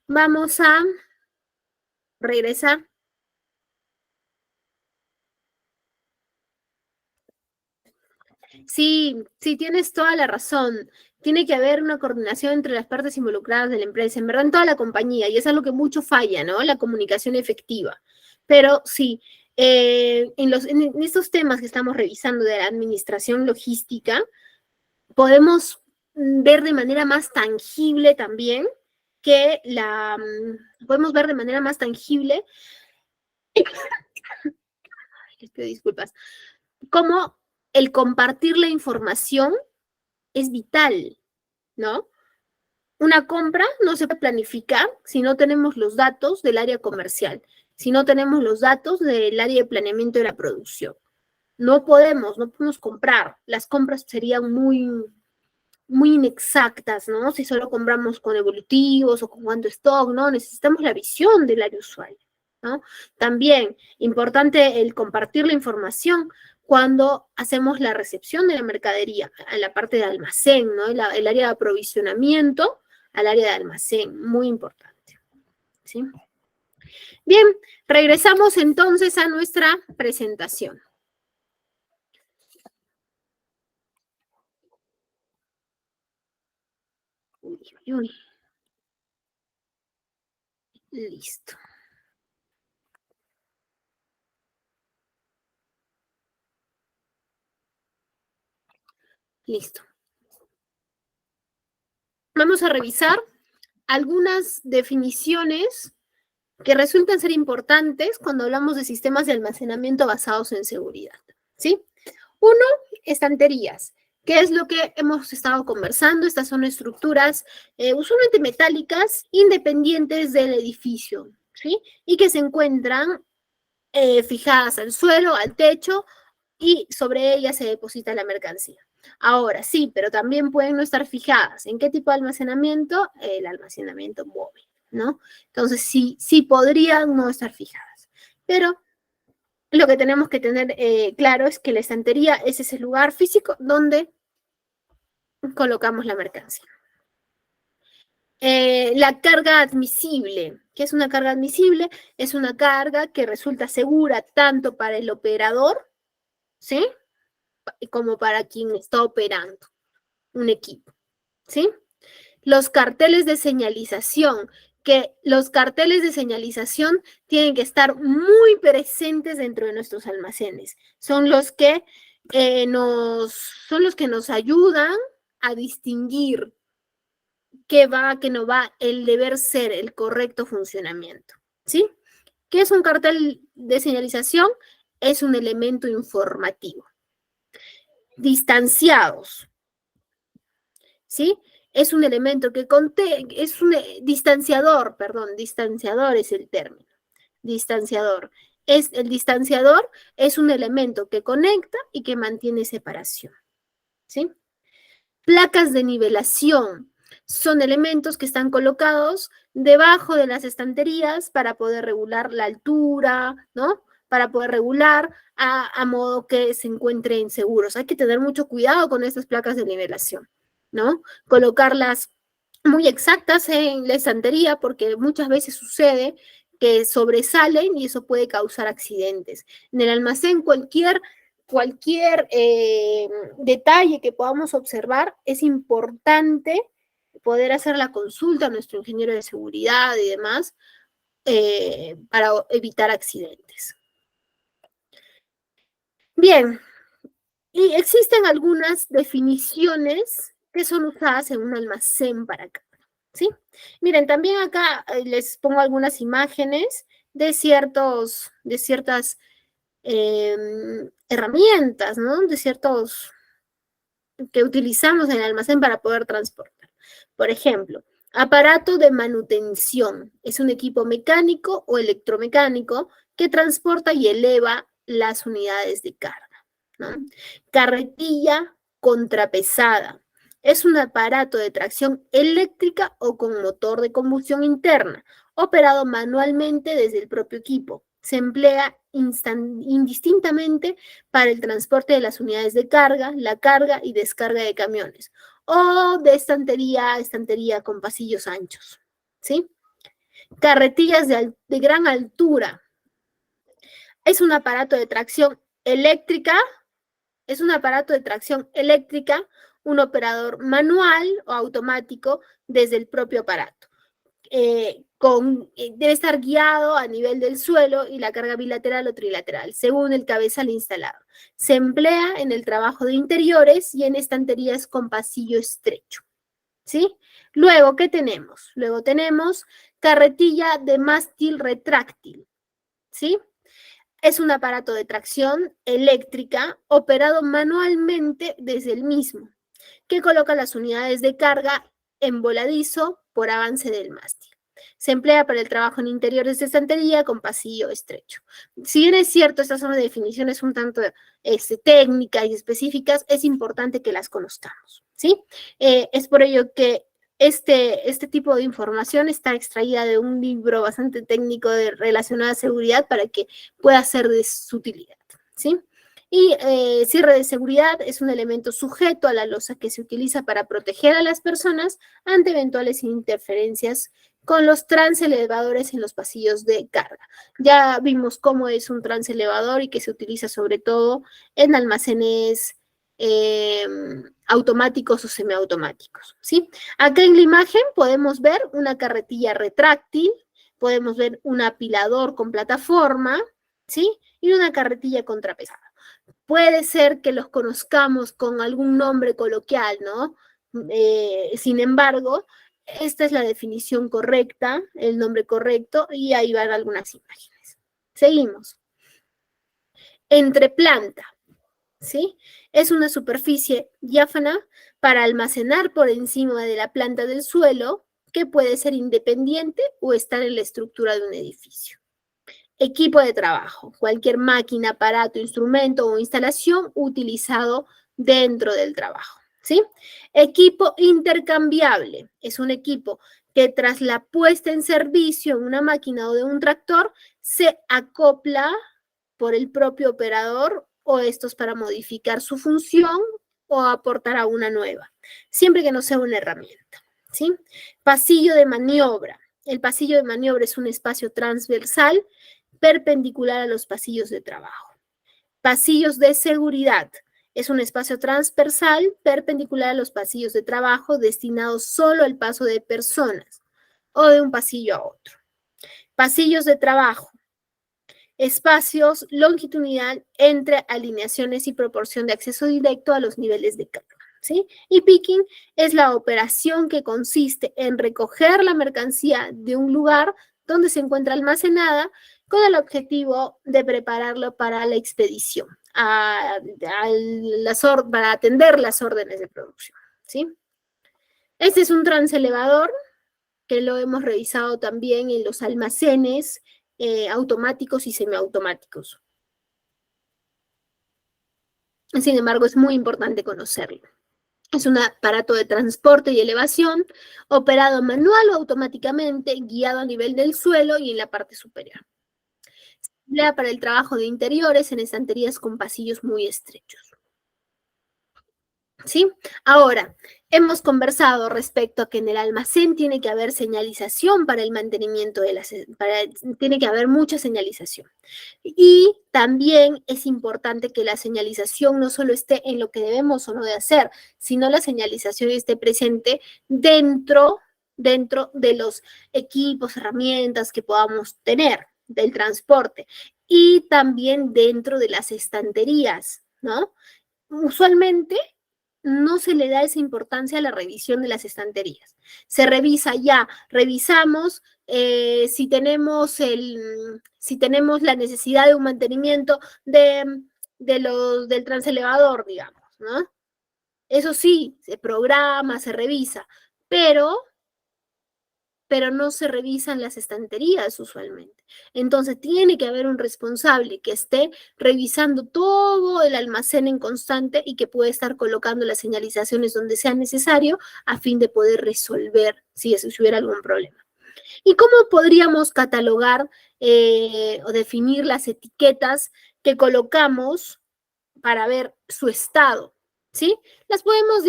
vamos a regresar. Sí, tienes toda la razón. Tiene que haber una coordinación entre las partes involucradas de la empresa, en verdad en toda la compañía, y es algo que mucho falla, ¿no? La comunicación efectiva. Pero sí, en estos temas que estamos revisando de la administración logística, podemos ver de manera más tangible también que podemos ver de manera más tangible, les pido disculpas, cómo el compartir la información es vital, ¿no? Una compra no se puede planificar si no tenemos los datos del área comercial, si no tenemos los datos del área de planeamiento de la producción. No podemos comprar. Las compras serían muy inexactas, ¿no? Si solo compramos con evolutivos o con cuánto stock, ¿no? Necesitamos la visión del área usuario, ¿no? También, importante el compartir la información cuando hacemos la recepción de la mercadería, a la parte de almacén, ¿no? El área de aprovisionamiento al área de almacén, muy importante, ¿sí? Bien, regresamos entonces a nuestra presentación. Uy, uy, uy. Listo. Listo. Vamos a revisar algunas definiciones que resultan ser importantes cuando hablamos de sistemas de almacenamiento basados en seguridad, ¿sí? Uno, estanterías. ¿Qué es lo que hemos estado conversando? Estas son estructuras usualmente metálicas, independientes del edificio, ¿sí? Y que se encuentran fijadas al suelo, al techo, y sobre ellas se deposita la mercancía. Ahora, sí, pero también pueden no estar fijadas. ¿En qué tipo de almacenamiento? El almacenamiento móvil, ¿no? Entonces, sí podrían no estar fijadas. Pero lo que tenemos que tener claro es que la estantería es ese lugar físico donde colocamos la mercancía. La carga admisible. ¿Qué es una carga admisible? Es una carga que resulta segura tanto para el operador, ¿sí? Como para quien está operando un equipo, ¿sí? Los carteles de señalización, que los carteles de señalización tienen que estar muy presentes dentro de nuestros almacenes. Son los que nos ayudan a distinguir qué va, qué no va, el deber ser, el correcto funcionamiento, ¿sí? ¿Qué es un cartel de señalización? Es un elemento informativo. Distanciados, ¿sí? Es un elemento que es un distanciador, perdón, distanciador es el término. Distanciador. El distanciador es un elemento que conecta y que mantiene separación, ¿sí? Placas de nivelación son elementos que están colocados debajo de las estanterías para poder regular la altura, ¿no? Para poder regular a modo que se encuentren seguros. Hay que tener mucho cuidado con estas placas de nivelación, ¿no? Colocarlas muy exactas en la estantería porque muchas veces sucede que sobresalen y eso puede causar accidentes. En el almacén cualquier detalle que podamos observar es importante poder hacer la consulta a nuestro ingeniero de seguridad y demás para evitar accidentes. Bien, y existen algunas definiciones que son usadas en un almacén para carga, ¿sí? Miren, también acá les pongo algunas imágenes de ciertas herramientas, ¿no? De ciertos que utilizamos en el almacén para poder transportar. Por ejemplo, aparato de manutención. Es un equipo mecánico o electromecánico que transporta y eleva las unidades de carga, ¿no? Carretilla contrapesada. Es un aparato de tracción eléctrica o con motor de combustión interna, operado manualmente desde el propio equipo. Se emplea indistintamente para el transporte de las unidades de carga, la carga y descarga de camiones, o de estantería a estantería con pasillos anchos, ¿sí? Carretillas de gran altura. Es un aparato de tracción eléctrica un operador manual o automático desde el propio aparato. Debe estar guiado a nivel del suelo y la carga bilateral o trilateral, según el cabezal instalado. Se emplea en el trabajo de interiores y en estanterías con pasillo estrecho, ¿sí? Luego, ¿qué tenemos? Luego tenemos carretilla de mástil retráctil, ¿sí? Es un aparato de tracción eléctrica operado manualmente desde el mismo, que coloca las unidades de carga en voladizo por avance del mástil. Se emplea para el trabajo en interiores de estantería con pasillo estrecho. Si bien es cierto, estas son definiciones un tanto técnicas y específicas, es importante que las conozcamos, ¿sí? Es por ello que este tipo de información está extraída de un libro bastante técnico relacionado a seguridad para que pueda ser de su utilidad, ¿sí? Y cierre de seguridad es un elemento sujeto a la losa que se utiliza para proteger a las personas ante eventuales interferencias con los transelevadores en los pasillos de carga. Ya vimos cómo es un transelevador y que se utiliza sobre todo en almacenes automáticos o semiautomáticos, ¿sí? Acá en la imagen podemos ver una carretilla retráctil, podemos ver un apilador con plataforma, ¿sí? Y una carretilla contrapesada. Puede ser que los conozcamos con algún nombre coloquial, ¿no? Sin embargo, esta es la definición correcta, el nombre correcto, y ahí van algunas imágenes. Seguimos. Entreplanta, ¿sí? Es una superficie diáfana para almacenar por encima de la planta del suelo que puede ser independiente o estar en la estructura de un edificio. Equipo de trabajo, cualquier máquina, aparato, instrumento o instalación utilizado dentro del trabajo, ¿sí? Equipo intercambiable, es un equipo que tras la puesta en servicio en una máquina o de un tractor se acopla por el propio operador o estos para modificar su función o aportar a una nueva, siempre que no sea una herramienta, ¿sí? Pasillo de maniobra. El pasillo de maniobra es un espacio transversal perpendicular a los pasillos de trabajo. Pasillos de seguridad. Es un espacio transversal perpendicular a los pasillos de trabajo destinado solo al paso de personas o de un pasillo a otro. Pasillos de trabajo. Espacios longitudinal entre alineaciones y proporción de acceso directo a los niveles de carga, ¿sí? Y picking es la operación que consiste en recoger la mercancía de un lugar donde se encuentra almacenada con el objetivo de prepararlo para la expedición, para atender las órdenes de producción, ¿sí? Este es un transelevador que lo hemos revisado también en los almacenes automáticos y semiautomáticos. Sin embargo, es muy importante conocerlo. Es un aparato de transporte y elevación, operado manual o automáticamente, guiado a nivel del suelo y en la parte superior. Se emplea para el trabajo de interiores en estanterías con pasillos muy estrechos. ¿Sí? Ahora, hemos conversado respecto a que en el almacén tiene que haber señalización para el mantenimiento tiene que haber mucha señalización. Y también es importante que la señalización no solo esté en lo que debemos o no de hacer, sino la señalización esté presente dentro de los equipos, herramientas que podamos tener del transporte y también dentro de las estanterías, ¿no? Usualmente no se le da esa importancia a la revisión de las estanterías. Se revisa ya, revisamos si tenemos la necesidad de un mantenimiento del transelevador, digamos, ¿no? Eso sí, se programa, se revisa, pero no se revisan las estanterías usualmente. Entonces tiene que haber un responsable que esté revisando todo el almacén en constante y que pueda estar colocando las señalizaciones donde sea necesario a fin de poder resolver si hubiera algún problema. ¿Y cómo podríamos catalogar o definir las etiquetas que colocamos para ver su estado? ¿Sí? Las podemos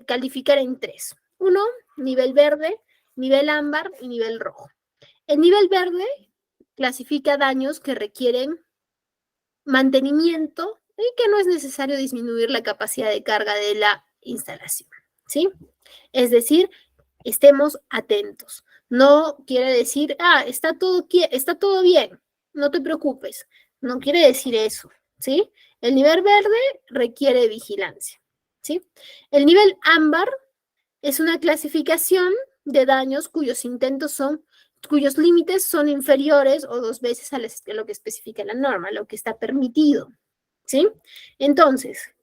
calificar en tres. Uno, nivel verde, nivel ámbar y nivel rojo. El nivel verde clasifica daños que requieren mantenimiento y que no es necesario disminuir la capacidad de carga de la instalación, ¿sí? Es decir, estemos atentos. No quiere decir, está todo bien, no te preocupes. No quiere decir eso, ¿sí? El nivel verde requiere vigilancia, ¿sí? El nivel ámbar es una clasificación de daños cuyos límites son inferiores o 2 veces a lo que especifica la norma, lo que está permitido, ¿sí? Entonces,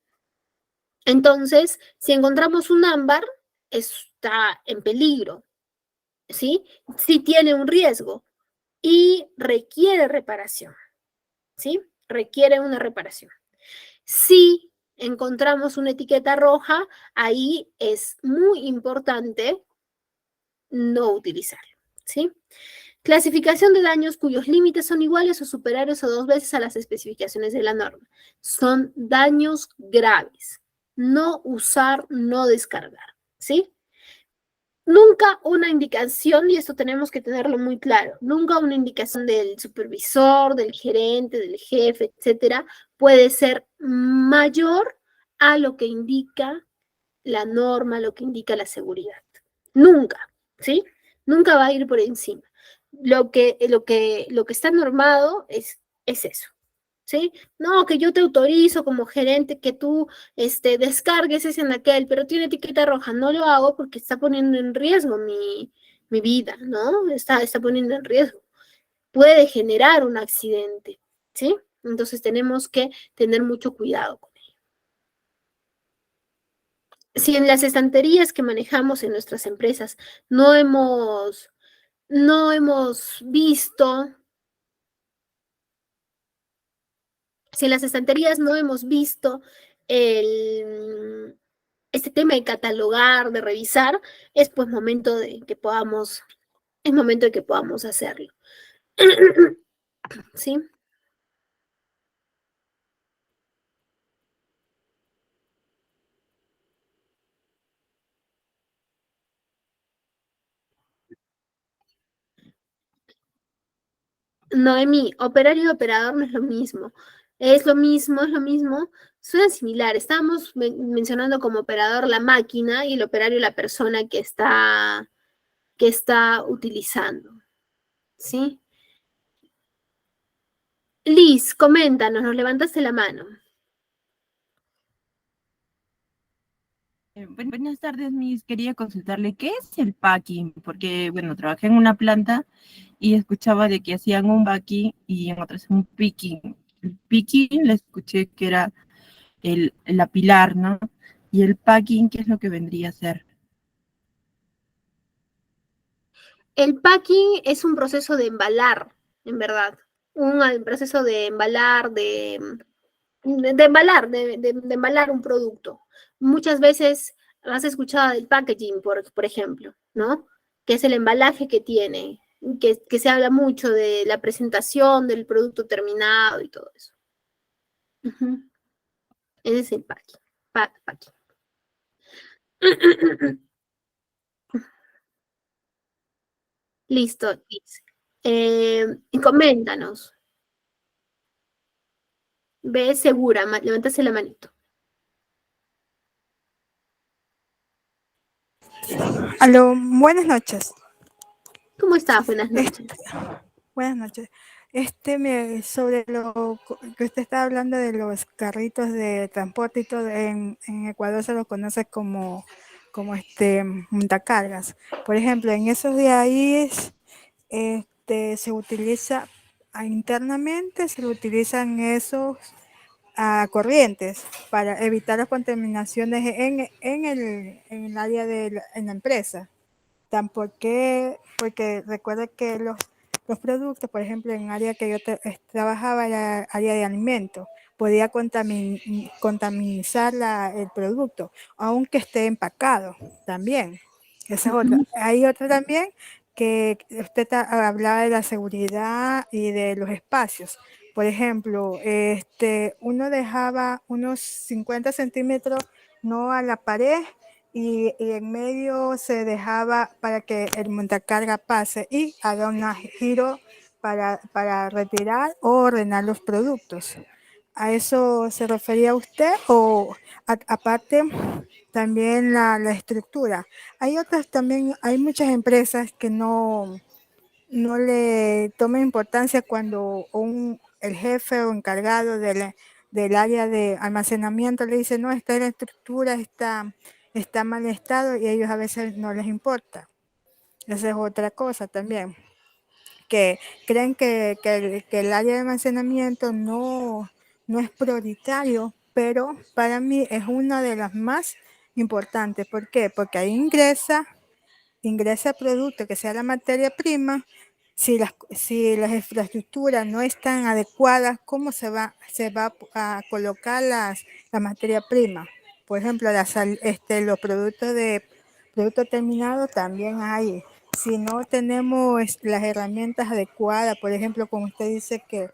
si encontramos un ámbar, está en peligro, ¿sí? Sí tiene un riesgo y requiere reparación, ¿sí? Requiere una reparación. Si encontramos una etiqueta roja, ahí es muy importante no utilizarlo, ¿sí? Clasificación de daños cuyos límites son iguales o superiores o 2 veces a las especificaciones de la norma. Son daños graves. No usar, no descargar, ¿sí? Nunca una indicación, y esto tenemos que tenerlo muy claro, nunca una indicación del supervisor, del gerente, del jefe, etcétera, puede ser mayor a lo que indica la norma, lo que indica la seguridad. Nunca, ¿sí? Nunca va a ir por encima. Lo que está normado es eso, ¿sí? No, que yo te autorizo como gerente que tú descargues ese en aquel, pero tiene etiqueta roja. No lo hago porque está poniendo en riesgo mi vida, ¿no? Está poniendo en riesgo. Puede generar un accidente, ¿sí? Entonces tenemos que tener mucho cuidado con ello. Si en las estanterías que manejamos en nuestras empresas no hemos visto, si en las estanterías no hemos visto este tema de catalogar, de revisar, es pues momento de que podamos hacerlo. ¿Sí? Noemí, operario y operador no es lo mismo. Es lo mismo, es lo mismo. Suena similar. Estábamos mencionando como operador la máquina y el operario la persona que está utilizando. ¿Sí? Liz, coméntanos, nos levantaste la mano. Buenas tardes, Miss. Quería consultarle qué es el packing, porque, bueno, trabajé en una planta y escuchaba de que hacían un backing y en otras un picking. El picking le escuché que era el apilar, ¿no? Y el packing, ¿qué es lo que vendría a ser? El packing es un proceso de embalar, en verdad. Un proceso de embalar, de embalar, de embalar un producto. Muchas veces has escuchado del packaging, por ejemplo, ¿no? Que es el embalaje que tiene, que se habla mucho de la presentación del producto terminado y todo eso. Ujú. Ese es el packing. Packing. Listo, Liz. Y coméntanos. Ve segura, levántase la manito. Aló, buenas noches. ¿Cómo estás? Buenas noches. Buenas noches. Sobre lo que usted está hablando de los carritos de transporte y todo, en Ecuador se lo conoce como montacargas. Por ejemplo, en esos de ahí se utiliza internamente, se utilizan esos corrientes para evitar las contaminaciones en el área en la empresa. Tampoco porque recuerda que los productos, por ejemplo, en el área que yo trabajaba, era área de alimentos, podía contaminizar el producto, aunque esté empacado también. Esa es otra. Hay otra también que usted hablaba de la seguridad y de los espacios. Por ejemplo, uno dejaba unos 50 centímetros no a la pared y en medio se dejaba para que el montacarga pase y haga un giro para retirar o ordenar los productos. ¿A eso se refería usted? O aparte, también la estructura. Hay otras también, hay muchas empresas que no le toma importancia cuando el jefe o encargado del área de almacenamiento le dice, no, esta es la estructura, está mal estado, y a ellos a veces no les importa. Esa es otra cosa también, que creen que el área de almacenamiento no es prioritario, pero para mí es una de las más importantes. ¿Por qué? Porque ahí ingresa producto, que sea la materia prima. Si las infraestructuras no están adecuadas, ¿cómo se va a colocar la materia prima? Por ejemplo, los productos terminados también hay. Si no tenemos las herramientas adecuadas, por ejemplo, como usted dice que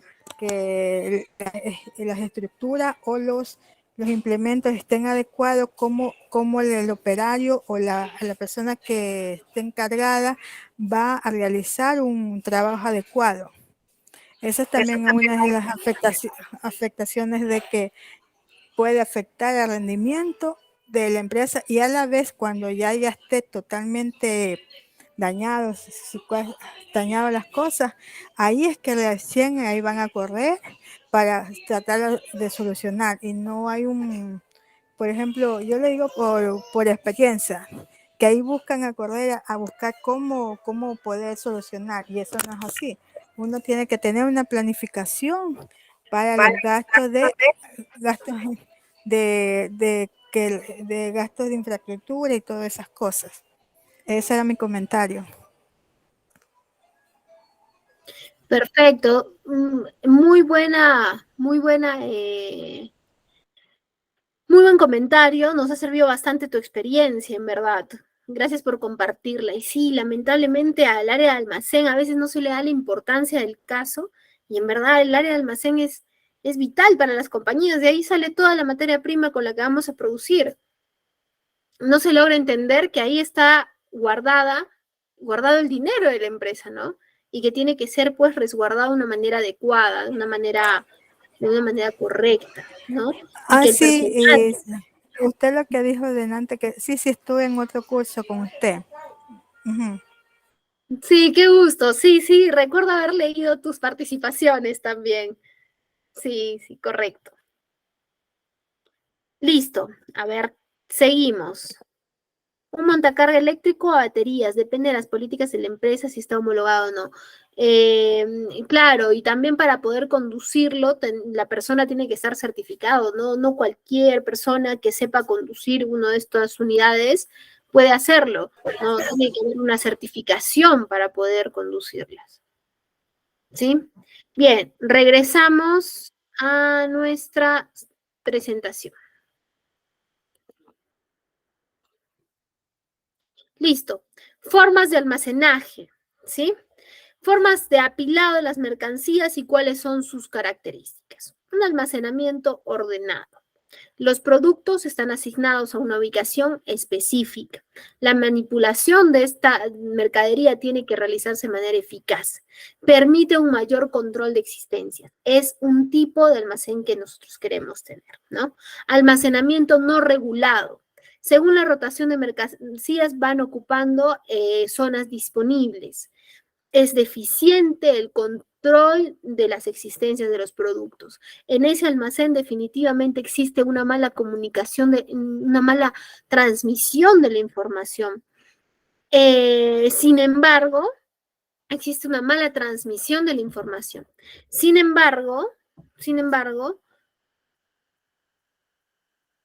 las estructuras o los implementos estén adecuados, como el operario o la persona que esté encargada va a realizar un trabajo adecuado. Esa es también una de las afectaciones de que puede afectar el rendimiento de la empresa, y a la vez cuando ya esté totalmente dañado las cosas, ahí es que recién ahí van a correr para tratar de solucionar, y no hay por ejemplo, yo le digo por experiencia, que ahí buscan a correr a buscar cómo poder solucionar, y eso no es así. Uno tiene que tener una planificación para los gastos de gastos de infraestructura y todas esas cosas. Ese era mi comentario. Perfecto. Muy buen comentario. Nos ha servido bastante tu experiencia, en verdad. Gracias por compartirla. Y sí, lamentablemente al área de almacén a veces no se le da la importancia del caso, y en verdad el área de almacén es vital para las compañías. De ahí sale toda la materia prima con la que vamos a producir. No se logra entender que ahí está guardado el dinero de la empresa, ¿no? Y que tiene que ser pues resguardado de una manera adecuada, de una manera correcta, ¿no? Sí, usted lo que dijo delante, que sí estuve en otro curso con usted. Uh-huh. Sí, qué gusto. Sí, recuerdo haber leído tus participaciones también. Sí, correcto. Listo. A ver, seguimos. Un montacarga eléctrico a baterías, depende de las políticas de la empresa si está homologado o no. Claro, y también para poder conducirlo, la persona tiene que estar certificado, no cualquier persona que sepa conducir una de estas unidades puede hacerlo, ¿no? Tiene que haber una certificación para poder conducirlas. ¿Sí? Bien, regresamos a nuestra presentación. Listo. Formas de almacenaje, ¿sí? Formas de apilado de las mercancías y cuáles son sus características. Un almacenamiento ordenado. Los productos están asignados a una ubicación específica. La manipulación de esta mercadería tiene que realizarse de manera eficaz. Permite un mayor control de existencia. Es un tipo de almacén que nosotros queremos tener, ¿no? Almacenamiento no regulado. Según la rotación de mercancías van ocupando zonas disponibles. Es deficiente el control de las existencias de los productos. En ese almacén definitivamente existe una mala comunicación, una mala transmisión de la información. Sin embargo, existe una mala transmisión de la información. Sin embargo,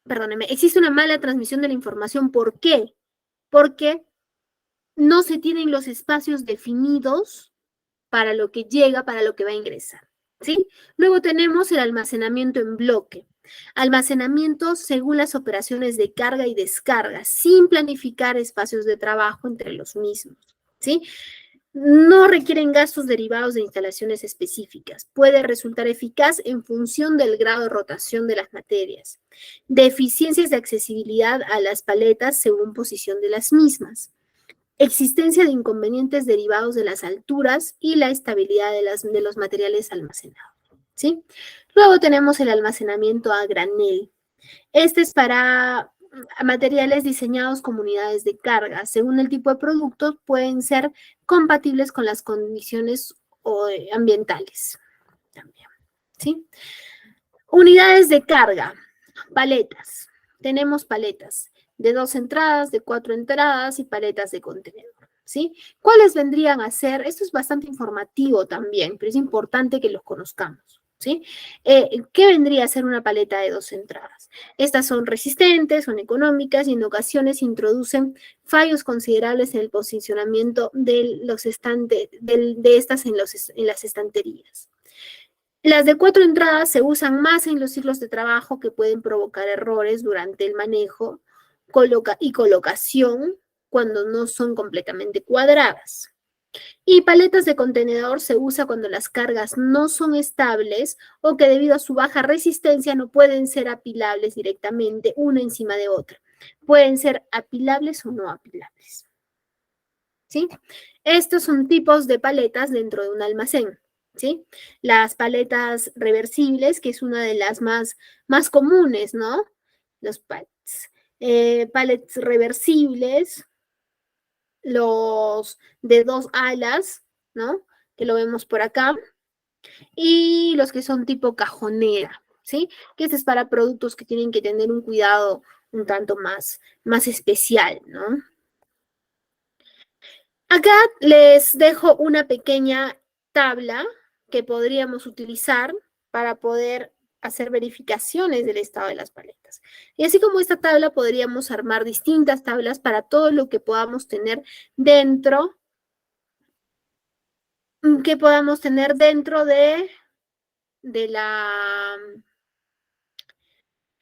perdóneme, existe una mala transmisión de la información. ¿Por qué? Porque no se tienen los espacios definidos para lo que llega, para lo que va a ingresar, ¿sí? Luego tenemos el almacenamiento en bloque. Almacenamiento según las operaciones de carga y descarga, sin planificar espacios de trabajo entre los mismos, ¿sí? No requieren gastos derivados de instalaciones específicas. Puede resultar eficaz en función del grado de rotación de las materias. Deficiencias de accesibilidad a las paletas según posición de las mismas. Existencia de inconvenientes derivados de las alturas y la estabilidad de los materiales almacenados, ¿sí? Luego tenemos el almacenamiento a granel. Este es para materiales diseñados como unidades de carga. Según el tipo de productos, pueden ser compatibles con las condiciones ambientales también, ¿sí? Unidades de carga, paletas. Tenemos paletas de 2 entradas, de 4 entradas y paletas de contenedor, ¿sí? ¿Cuáles vendrían a ser? Esto es bastante informativo también, pero es importante que los conozcamos, ¿sí? ¿Qué vendría a ser una paleta de 2 entradas? Estas son resistentes, son económicas y en ocasiones introducen fallos considerables en el posicionamiento de estas en las estanterías. Las de 4 entradas se usan más en los ciclos de trabajo que pueden provocar errores durante el manejo y colocación cuando no son completamente cuadradas. Y paletas de contenedor se usa cuando las cargas no son estables o que debido a su baja resistencia no pueden ser apilables directamente una encima de otra. Pueden ser apilables o no apilables, ¿sí? Estos son tipos de paletas dentro de un almacén, ¿sí? Las paletas reversibles, que es una de las más comunes, ¿no? Los pallets. Pallets reversibles, los de 2 alas, ¿no? Que lo vemos por acá. Y los que son tipo cajonera, ¿sí? Que este es para productos que tienen que tener un cuidado un tanto más especial, ¿no? Acá les dejo una pequeña tabla que podríamos utilizar para poder hacer verificaciones del estado de las paletas. Y así como esta tabla, podríamos armar distintas tablas para todo lo que podamos tener dentro,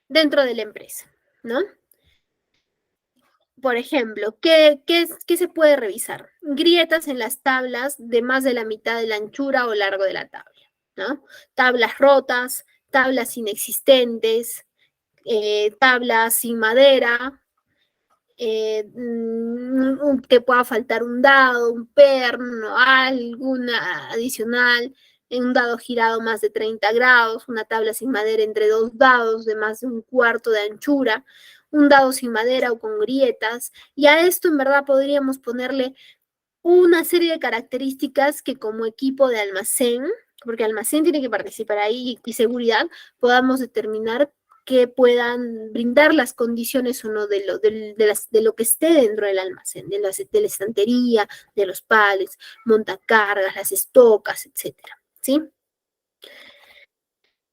dentro de la empresa, ¿no? Por ejemplo, ¿qué se puede revisar? Grietas en las tablas de más de la mitad de la anchura o largo de la tabla, ¿no? Tablas rotas, tablas inexistentes, tablas sin madera, que pueda faltar un dado, un perno, alguna adicional, un dado girado más de 30 grados, una tabla sin madera entre 2 dados de más de 1/4 de anchura, un dado sin madera o con grietas, y a esto en verdad podríamos ponerle una serie de características que como equipo de almacén, porque almacén tiene que participar ahí y seguridad, podamos determinar que puedan brindar las condiciones o no de lo que esté dentro del almacén, de la estantería, de los palets, montacargas, las estocas, etcétera, ¿sí?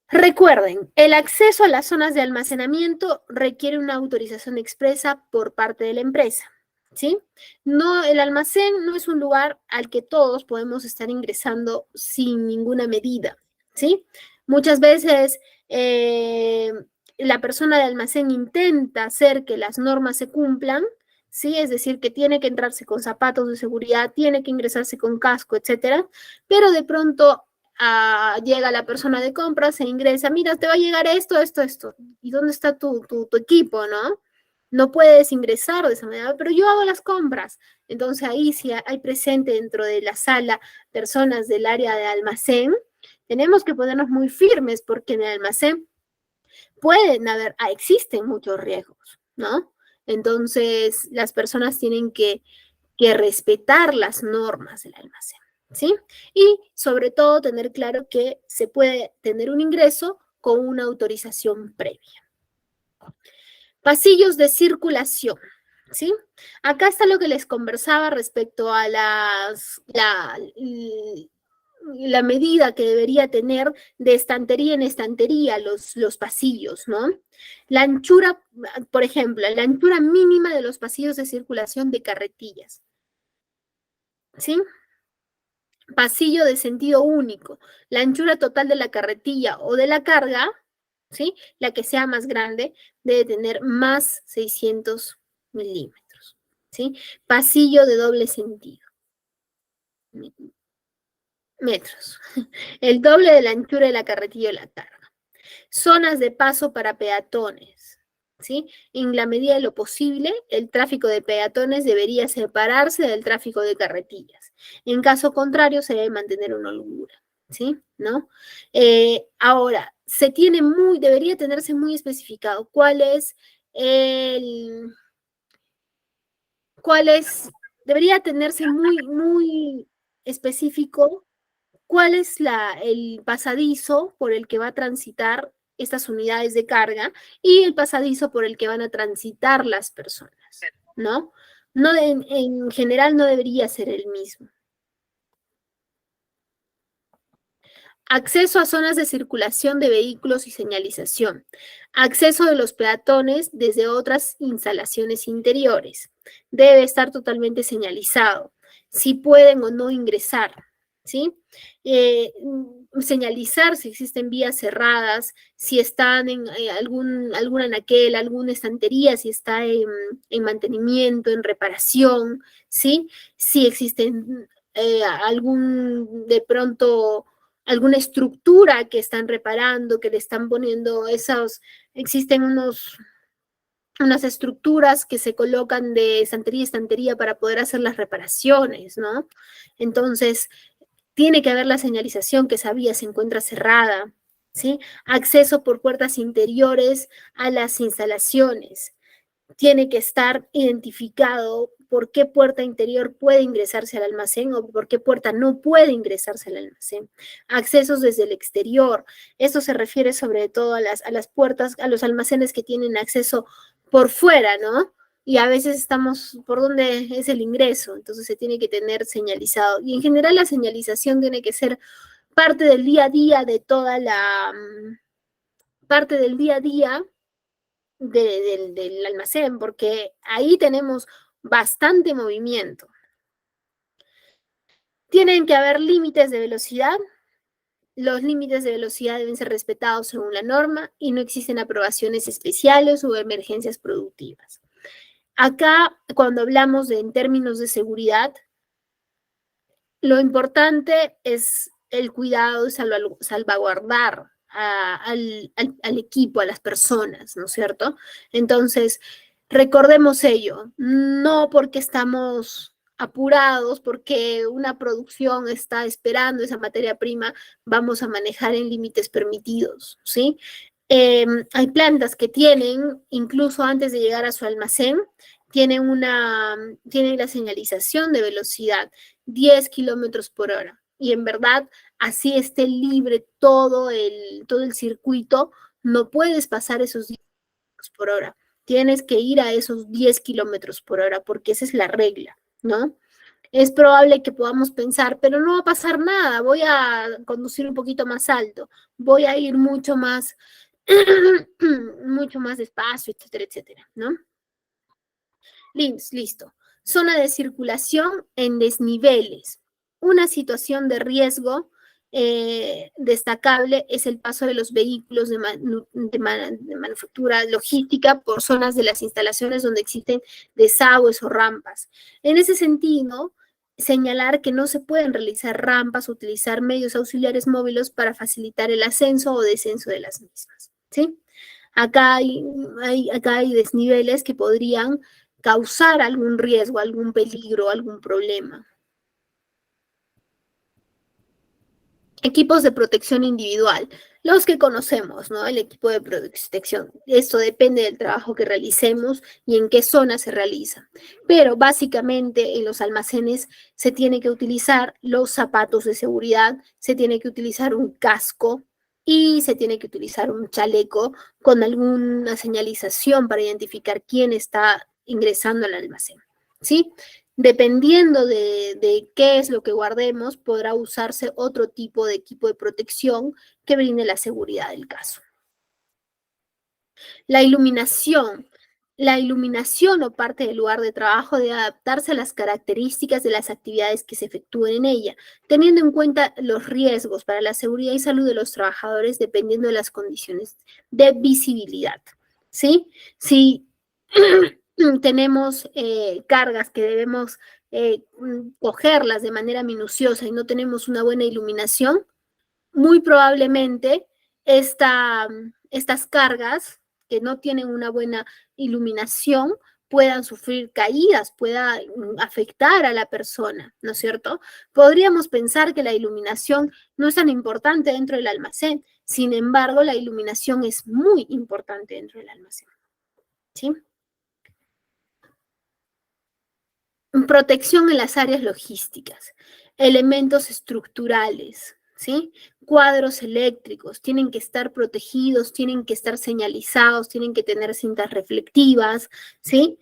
Recuerden, el acceso a las zonas de almacenamiento requiere una autorización expresa por parte de la empresa, ¿sí? No, el almacén no es un lugar al que todos podemos estar ingresando sin ninguna medida, ¿sí? Muchas veces la persona de almacén intenta hacer que las normas se cumplan, ¿sí? Es decir, que tiene que entrarse con zapatos de seguridad, tiene que ingresarse con casco, etcétera, pero de pronto llega la persona de compras, se ingresa, mira, te va a llegar esto. ¿Y dónde está tu equipo, no? No puedes ingresar de esa manera, pero yo hago las compras. Entonces ahí si hay presente dentro de la sala personas del área de almacén, tenemos que ponernos muy firmes porque en el almacén existen muchos riesgos, ¿no? Entonces las personas tienen que respetar las normas del almacén, ¿sí? Y sobre todo tener claro que se puede tener un ingreso con una autorización previa. Pasillos de circulación, ¿sí? Acá está lo que les conversaba respecto a la medida que debería tener de estantería en estantería los pasillos, ¿no? La anchura, por ejemplo, la anchura mínima de los pasillos de circulación de carretillas, ¿sí? Pasillo de sentido único, la anchura total de la carretilla o de la carga, ¿sí? La que sea más grande debe tener más 600 milímetros, ¿sí? Pasillo de doble sentido, metros, el doble de la anchura de la carretilla o la carga. Zonas de paso para peatones, ¿sí? En la medida de lo posible, el tráfico de peatones debería separarse del tráfico de carretillas. En caso contrario, se debe mantener una holgura, ¿sí? ¿No? Ahora, debería tenerse muy especificado debería tenerse muy específico cuál es el pasadizo por el que va a transitar estas unidades de carga y el pasadizo por el que van a transitar las personas, ¿no? En general no debería ser el mismo. Acceso a zonas de circulación de vehículos y señalización. Acceso de los peatones desde otras instalaciones interiores. Debe estar totalmente señalizado. Si pueden o no ingresar, ¿sí? Señalizar si existen vías cerradas, si están en algún anaquel, alguna estantería, si está en mantenimiento, en reparación, ¿sí? Si existen de pronto alguna estructura que están reparando, que le están poniendo existen unas estructuras que se colocan de estantería a estantería para poder hacer las reparaciones, ¿no? Entonces, tiene que haber la señalización que esa vía se encuentra cerrada, ¿sí? Acceso por puertas interiores a las instalaciones. Tiene que estar identificado por qué puerta interior puede ingresarse al almacén o por qué puerta no puede ingresarse al almacén. Accesos desde el exterior. Esto se refiere sobre todo a las puertas, a los almacenes que tienen acceso por fuera, ¿no? Y a veces estamos por donde es el ingreso, entonces se tiene que tener señalizado. Y en general la señalización tiene que ser parte del día a día de parte del día a día del almacén, porque ahí tenemos bastante movimiento. Tienen que haber límites de velocidad. Los límites de velocidad deben ser respetados según la norma y no existen aprobaciones especiales o emergencias productivas. Acá, cuando hablamos en términos de seguridad, lo importante es el cuidado de salvaguardar al equipo, a las personas, ¿no es cierto? Entonces, recordemos ello, no porque estamos apurados, porque una producción está esperando esa materia prima, vamos a manejar en límites permitidos, ¿sí? Hay plantas que tienen, incluso antes de llegar a su almacén, tienen la señalización de velocidad, 10 kilómetros por hora. Y en verdad, así esté libre todo el circuito, no puedes pasar esos 10 kilómetros por hora. Tienes que ir a esos 10 kilómetros por hora, porque esa es la regla, ¿no? Es probable que podamos pensar, pero no va a pasar nada, voy a conducir un poquito más alto, voy a ir mucho más, mucho más despacio, etcétera, etcétera, ¿no? Listo. Zona de circulación en desniveles. Una situación de riesgo destacable es el paso de los vehículos de manufactura logística por zonas de las instalaciones donde existen desagües o rampas. En ese sentido, señalar que no se pueden realizar rampas o utilizar medios auxiliares móviles para facilitar el ascenso o descenso de las mismas, ¿sí? Acá hay desniveles que podrían causar algún riesgo, algún peligro, algún problema. Equipos de protección individual, los que conocemos, ¿no? El equipo de protección. Esto depende del trabajo que realicemos y en qué zona se realiza. Pero básicamente en los almacenes se tiene que utilizar los zapatos de seguridad, se tiene que utilizar un casco y se tiene que utilizar un chaleco con alguna señalización para identificar quién está ingresando al almacén, ¿sí? Dependiendo de qué es lo que guardemos, podrá usarse otro tipo de equipo de protección que brinde la seguridad del caso. La iluminación. La iluminación o parte del lugar de trabajo debe adaptarse a las características de las actividades que se efectúen en ella, teniendo en cuenta los riesgos para la seguridad y salud de los trabajadores dependiendo de las condiciones de visibilidad, ¿sí? Si tenemos cargas que debemos cogerlas de manera minuciosa y no tenemos una buena iluminación, muy probablemente estas cargas que no tienen una buena iluminación puedan sufrir caídas, pueda afectar a la persona, ¿no es cierto? Podríamos pensar que la iluminación no es tan importante dentro del almacén, sin embargo, la iluminación es muy importante dentro del almacén, ¿sí? Protección en las áreas logísticas, elementos estructurales, ¿sí? Cuadros eléctricos, tienen que estar protegidos, tienen que estar señalizados, tienen que tener cintas reflectivas, ¿sí?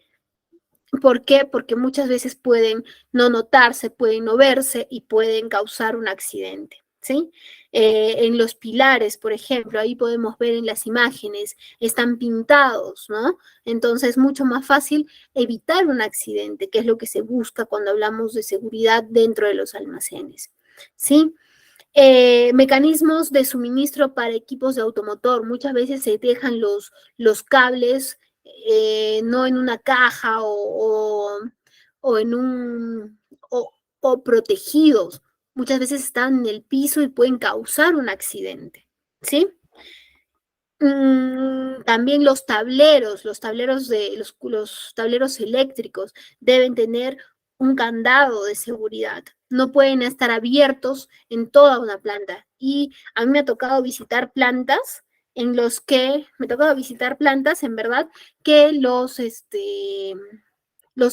¿Por qué? Porque muchas veces pueden no notarse, pueden no verse y pueden causar un accidente, ¿sí? En los pilares, por ejemplo, ahí podemos ver en las imágenes, están pintados, ¿no? Entonces, mucho más fácil evitar un accidente, que es lo que se busca cuando hablamos de seguridad dentro de los almacenes, ¿sí? Mecanismos de suministro para equipos de automotor. Muchas veces se dejan los cables no en una caja o en un o protegidos. Muchas veces están en el piso y pueden causar un accidente, ¿sí? También los tableros de los tableros eléctricos deben tener un candado de seguridad. No pueden estar abiertos en toda una planta. Y a mí me ha tocado visitar plantas en los que, me ha tocado visitar plantas, en verdad, que los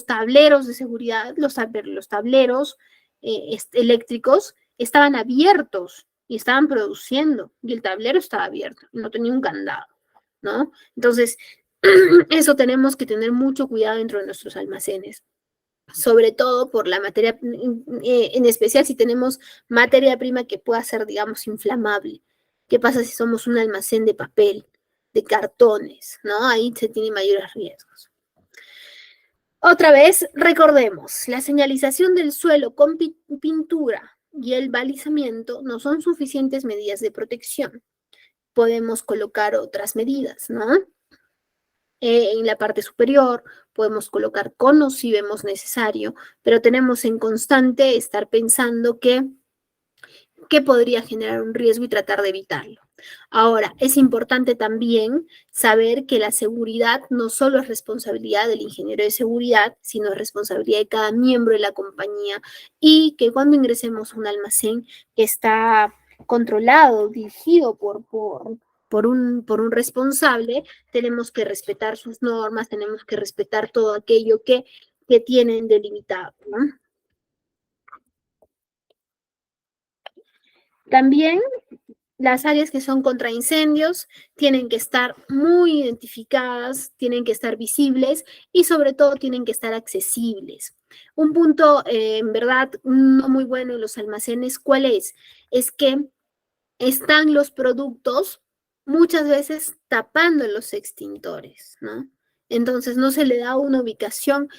tableros de seguridad, los tableros eléctricos estaban abiertos y estaban produciendo y el tablero estaba abierto y no tenía un candado, ¿no? Entonces, eso tenemos que tener mucho cuidado dentro de nuestros almacenes, sobre todo por la materia, en especial si tenemos materia prima que pueda ser, digamos, inflamable. ¿Qué pasa si somos un almacén de papel, de cartones, ¿no? Ahí se tienen mayores riesgos. Otra vez, recordemos, la señalización del suelo con pintura y el balizamiento no son suficientes medidas de protección. Podemos colocar otras medidas, ¿no? En la parte superior podemos colocar conos si vemos necesario, pero tenemos en constante estar pensando que podría generar un riesgo y tratar de evitarlo. Ahora, es importante también saber que la seguridad no solo es responsabilidad del ingeniero de seguridad, sino es responsabilidad de cada miembro de la compañía y que cuando ingresemos a un almacén que está controlado, dirigido por un responsable, tenemos que respetar sus normas, tenemos que respetar todo aquello que tienen delimitado, ¿no? También las áreas que son contra incendios tienen que estar muy identificadas, tienen que estar visibles y sobre todo tienen que estar accesibles. Un punto, en verdad, no muy bueno en los almacenes, ¿cuál es? Es que están los productos muchas veces tapando los extintores, ¿no? Entonces no se le da una ubicación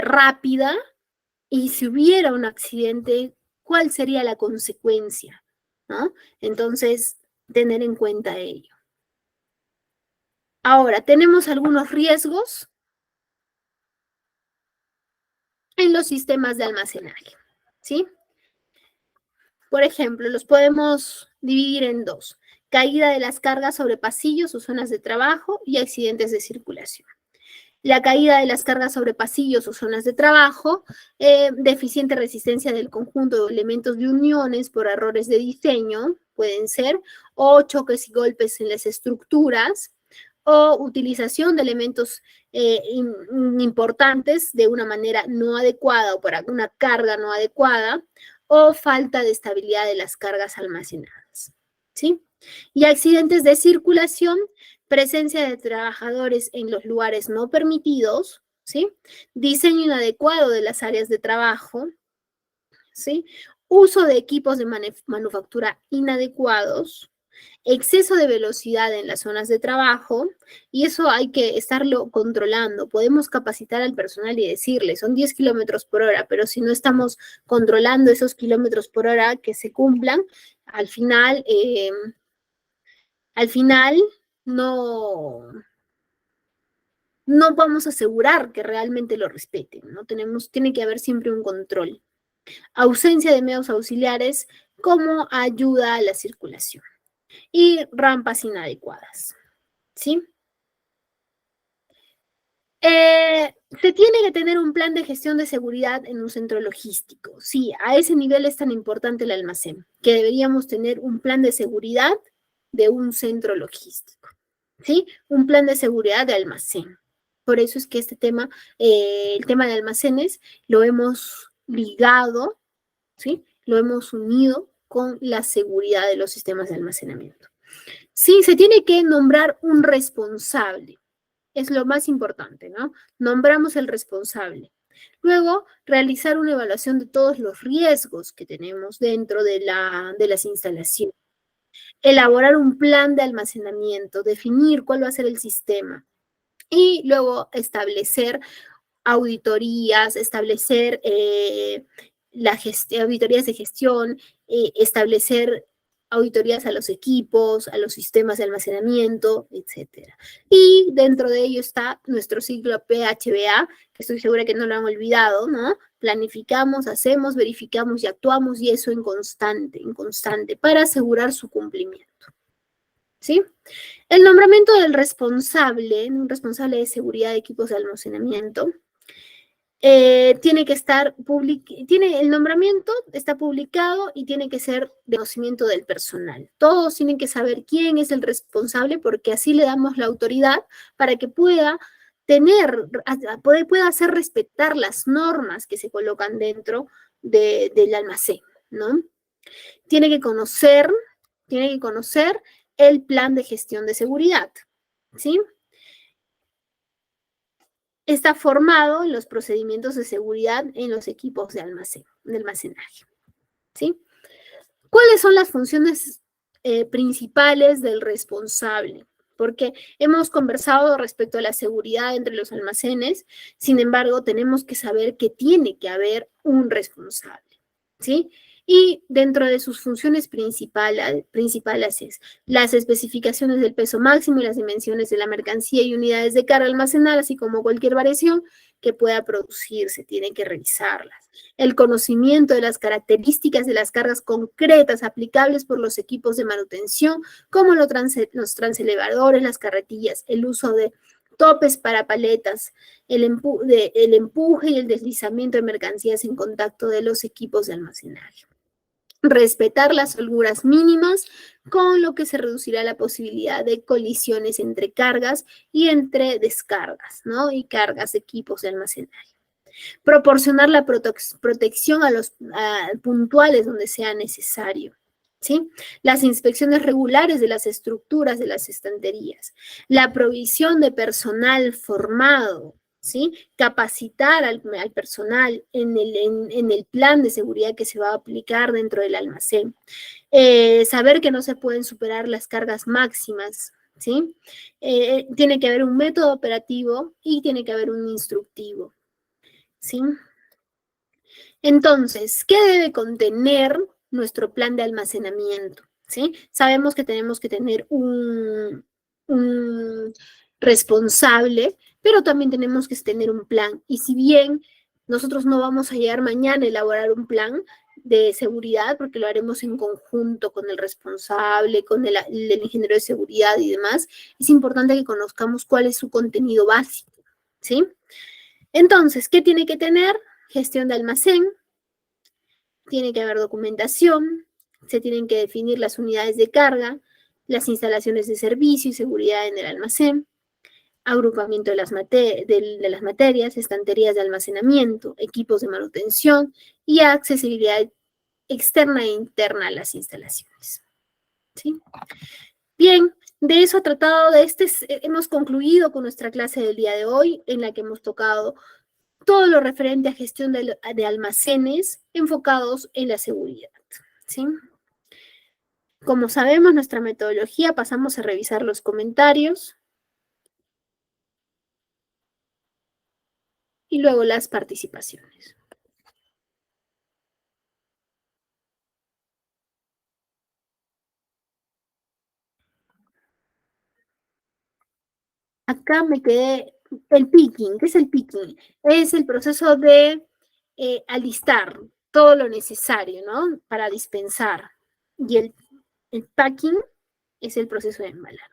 rápida y si hubiera un accidente, ¿cuál sería la consecuencia? ¿No? Entonces, tener en cuenta ello. Ahora, tenemos algunos riesgos en los sistemas de almacenaje, ¿sí? Por ejemplo, los podemos dividir en dos: caída de las cargas sobre pasillos o zonas de trabajo y accidentes de circulación. La caída de las cargas sobre pasillos o zonas de trabajo, deficiente resistencia del conjunto de elementos de uniones por errores de diseño, pueden ser, o choques y golpes en las estructuras, o utilización de elementos importantes de una manera no adecuada o para una carga no adecuada, o falta de estabilidad de las cargas almacenadas, ¿sí? Y accidentes de circulación, presencia de trabajadores en los lugares no permitidos, ¿sí? Diseño inadecuado de las áreas de trabajo, ¿sí? Uso de equipos de manufactura inadecuados, exceso de velocidad en las zonas de trabajo, y eso hay que estarlo controlando. Podemos capacitar al personal y decirle, son 10 kilómetros por hora, pero si no estamos controlando esos kilómetros por hora que se cumplan, al final no vamos a asegurar que realmente lo respeten, ¿no? Tiene que haber siempre un control. Ausencia de medios auxiliares como ayuda a la circulación y rampas inadecuadas, ¿sí? Se tiene que tener un plan de gestión de seguridad en un centro logístico. Sí, a ese nivel es tan importante el almacén, que deberíamos tener un plan de seguridad de un centro logístico. ¿Sí? Un plan de seguridad de almacén. Por eso es que este tema, el tema de almacenes, lo hemos ligado, ¿sí? Lo hemos unido con la seguridad de los sistemas de almacenamiento. Sí, se tiene que nombrar un responsable. Es lo más importante, ¿no? Nombramos el responsable. Luego, realizar una evaluación de todos los riesgos que tenemos dentro de las instalaciones. Elaborar un plan de almacenamiento, definir cuál va a ser el sistema y luego establecer auditorías, establecer auditorías de gestión, establecer auditorías a los equipos, a los sistemas de almacenamiento, etcétera. Y dentro de ello está nuestro ciclo PHBA, que estoy segura que no lo han olvidado, ¿no? Planificamos, hacemos, verificamos y actuamos, y eso en constante, para asegurar su cumplimiento. ¿Sí? El nombramiento del responsable, un responsable de seguridad de equipos de almacenamiento, tiene que estar el nombramiento está publicado y tiene que ser de conocimiento del personal. Todos tienen que saber quién es el responsable, porque así le damos la autoridad para que pueda hacer respetar las normas que se colocan dentro del almacén, ¿no? Tiene que conocer el plan de gestión de seguridad, ¿sí? Está formado en los procedimientos de seguridad en los equipos de almacenaje, ¿sí? ¿Cuáles son las funciones principales del responsable? Porque hemos conversado respecto a la seguridad entre los almacenes, sin embargo, tenemos que saber que tiene que haber un responsable, ¿sí? Y dentro de sus funciones principales es las especificaciones del peso máximo y las dimensiones de la mercancía y unidades de carga almacenada, así como cualquier variación que pueda producirse, tiene que revisarlas. El conocimiento de las características de las cargas concretas aplicables por los equipos de manutención, como los transelevadores, las carretillas, el uso de topes para paletas, el empuje y el deslizamiento de mercancías en contacto de los equipos de almacenaje. Respetar las holguras mínimas, con lo que se reducirá la posibilidad de colisiones entre cargas y entre descargas, ¿no? Y cargas de equipos de almacenaje. Proporcionar la protección a los puntuales donde sea necesario, ¿sí? Las inspecciones regulares de las estructuras de las estanterías. La provisión de personal formado, ¿sí? Capacitar al personal en el plan de seguridad que se va a aplicar dentro del almacén. Saber que no se pueden superar las cargas máximas, ¿sí? Tiene que haber un método operativo y tiene que haber un instructivo, ¿sí? Entonces, ¿qué debe contener nuestro plan de almacenamiento? ¿Sí? Sabemos que tenemos que tener un responsable, pero también tenemos que tener un plan. Y si bien nosotros no vamos a llegar mañana a elaborar un plan de seguridad, porque lo haremos en conjunto con el responsable, con el ingeniero de seguridad y demás, es importante que conozcamos cuál es su contenido básico, ¿sí? Entonces, ¿qué tiene que tener? Gestión de almacén, tiene que haber documentación, se tienen que definir las unidades de carga, las instalaciones de servicio y seguridad en el almacén, agrupamiento de las materias, estanterías de almacenamiento, equipos de manutención y accesibilidad externa e interna a las instalaciones, ¿sí? Bien, de eso hemos concluido con nuestra clase del día de hoy, en la que hemos tocado todo lo referente a gestión de almacenes enfocados en la seguridad, ¿sí? Como sabemos, nuestra metodología, pasamos a revisar los comentarios y luego las participaciones. Acá me quedé, el picking. ¿Qué es el picking? Es el proceso de alistar todo lo necesario, ¿no? Para dispensar. Y el packing es el proceso de embalar.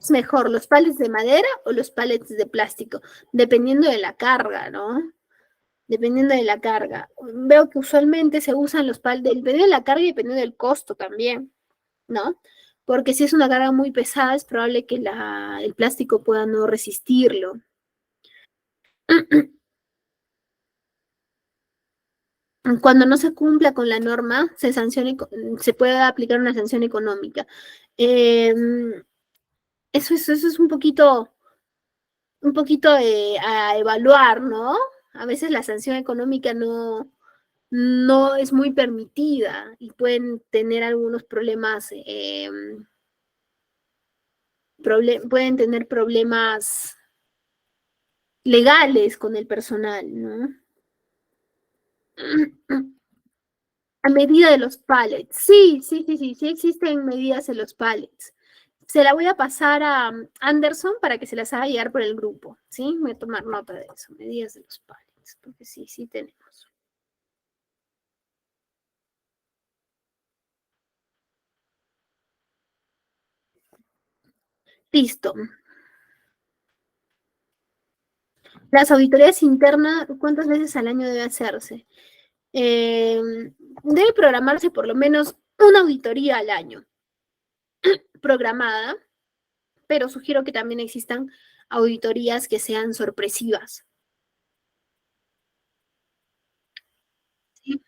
es mejor, los pallets de madera o los pallets de plástico? Dependiendo de la carga, ¿no? Dependiendo de la carga. Veo que usualmente se usan los pallets, dependiendo de la carga y dependiendo del costo también, ¿no? Porque si es una carga muy pesada, es probable que el plástico pueda no resistirlo. Cuando no se cumpla con la norma, se puede aplicar una sanción económica. Eso es un poquito a evaluar, ¿no? A veces la sanción económica no es muy permitida y pueden tener algunos problemas, pueden tener problemas legales con el personal, ¿no? A medida de los pallets. Sí existen medidas en los pallets. Se la voy a pasar a Anderson para que se las haga llegar por el grupo, ¿sí? Voy a tomar nota de eso, medidas de los pallets, porque sí tenemos. Listo. Las auditorías internas, ¿cuántas veces al año debe hacerse? Debe programarse por lo menos una auditoría al año programada, pero sugiero que también existan auditorías que sean sorpresivas. ¿Sí?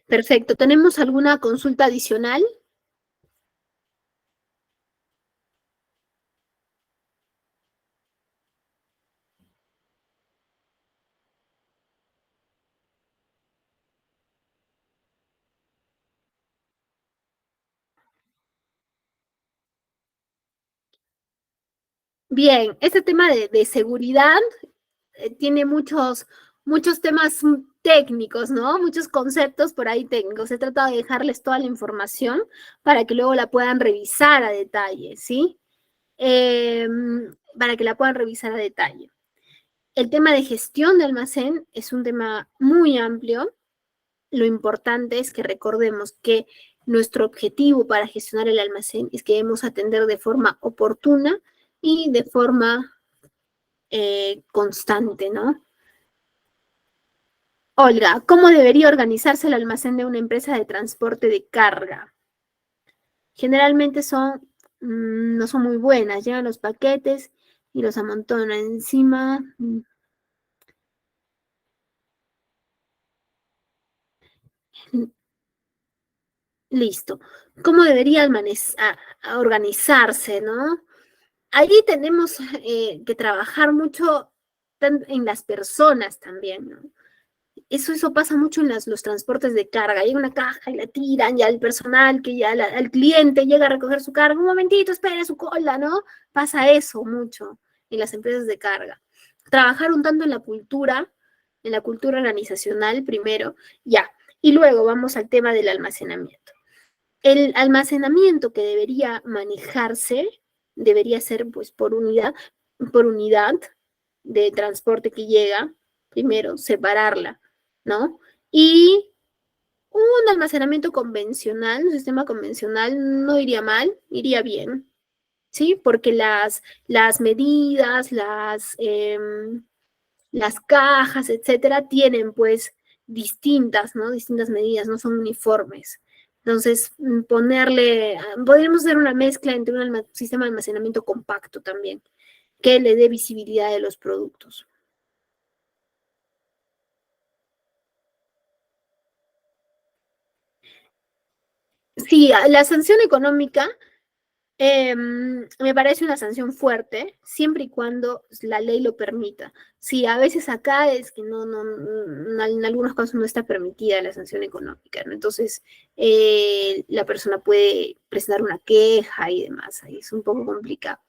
Perfecto. ¿Tenemos alguna consulta adicional? Bien, este tema de seguridad tiene muchos temas técnicos, ¿no? Muchos conceptos por ahí técnicos. Se trata de dejarles toda la información para que luego la puedan revisar a detalle, ¿sí? Para que la puedan revisar a detalle. El tema de gestión de almacén es un tema muy amplio. Lo importante es que recordemos que nuestro objetivo para gestionar el almacén es que debemos atender de forma oportuna y de forma constante, ¿no? Olga, ¿cómo debería organizarse el almacén de una empresa de transporte de carga? Generalmente no son muy buenas, llegan los paquetes y los amontonan encima. Listo. ¿Cómo debería organizarse, no? Allí tenemos que trabajar mucho en las personas también, ¿no? Eso pasa mucho en los transportes de carga. Hay una caja y la tiran, ya el personal, que ya al cliente llega a recoger su carga. Un momentito, espere su cola, ¿no? Pasa eso mucho en las empresas de carga. Trabajar un tanto en la cultura organizacional primero, ya. Y luego vamos al tema del almacenamiento. El almacenamiento que debería manejarse debería ser pues por unidad de transporte que llega, primero, separarla, ¿no? Y un almacenamiento convencional, un sistema convencional no iría mal, iría bien, ¿sí? Porque las medidas, las cajas, etcétera, tienen pues distintas, ¿no? Distintas medidas, no son uniformes. Entonces, podríamos hacer una mezcla entre un sistema de almacenamiento compacto también, que le dé visibilidad de los productos. Sí, la sanción económica me parece una sanción fuerte, siempre y cuando la ley lo permita. Sí, a veces acá es que en algunos casos no está permitida la sanción económica, ¿no? Entonces, la persona puede presentar una queja y demás, ahí es un poco complicado.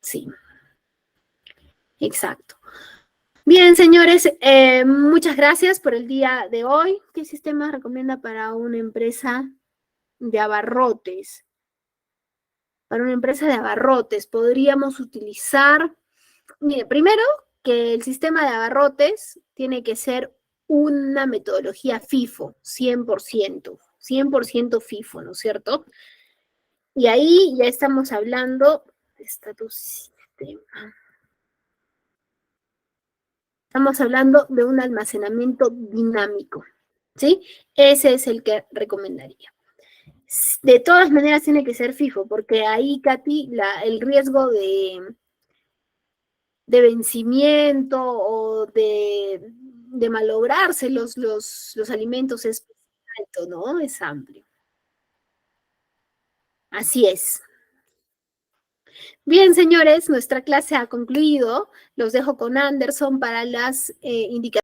Sí, exacto. Bien, señores, muchas gracias por el día de hoy. ¿Qué sistema recomienda para una empresa de abarrotes? Para una empresa de abarrotes podríamos utilizar, mire, primero que el sistema de abarrotes tiene que ser una metodología FIFO, 100% FIFO, ¿no es cierto? Y ahí ya estamos hablando de estatus sistema. Estamos hablando de un almacenamiento dinámico, ¿sí? Ese es el que recomendaría. De todas maneras tiene que ser FIFO, porque ahí, Katy, el riesgo de vencimiento o de malograrse los alimentos es alto, ¿no? Es amplio. Así es. Bien, señores, nuestra clase ha concluido. Los dejo con Anderson para las indicaciones.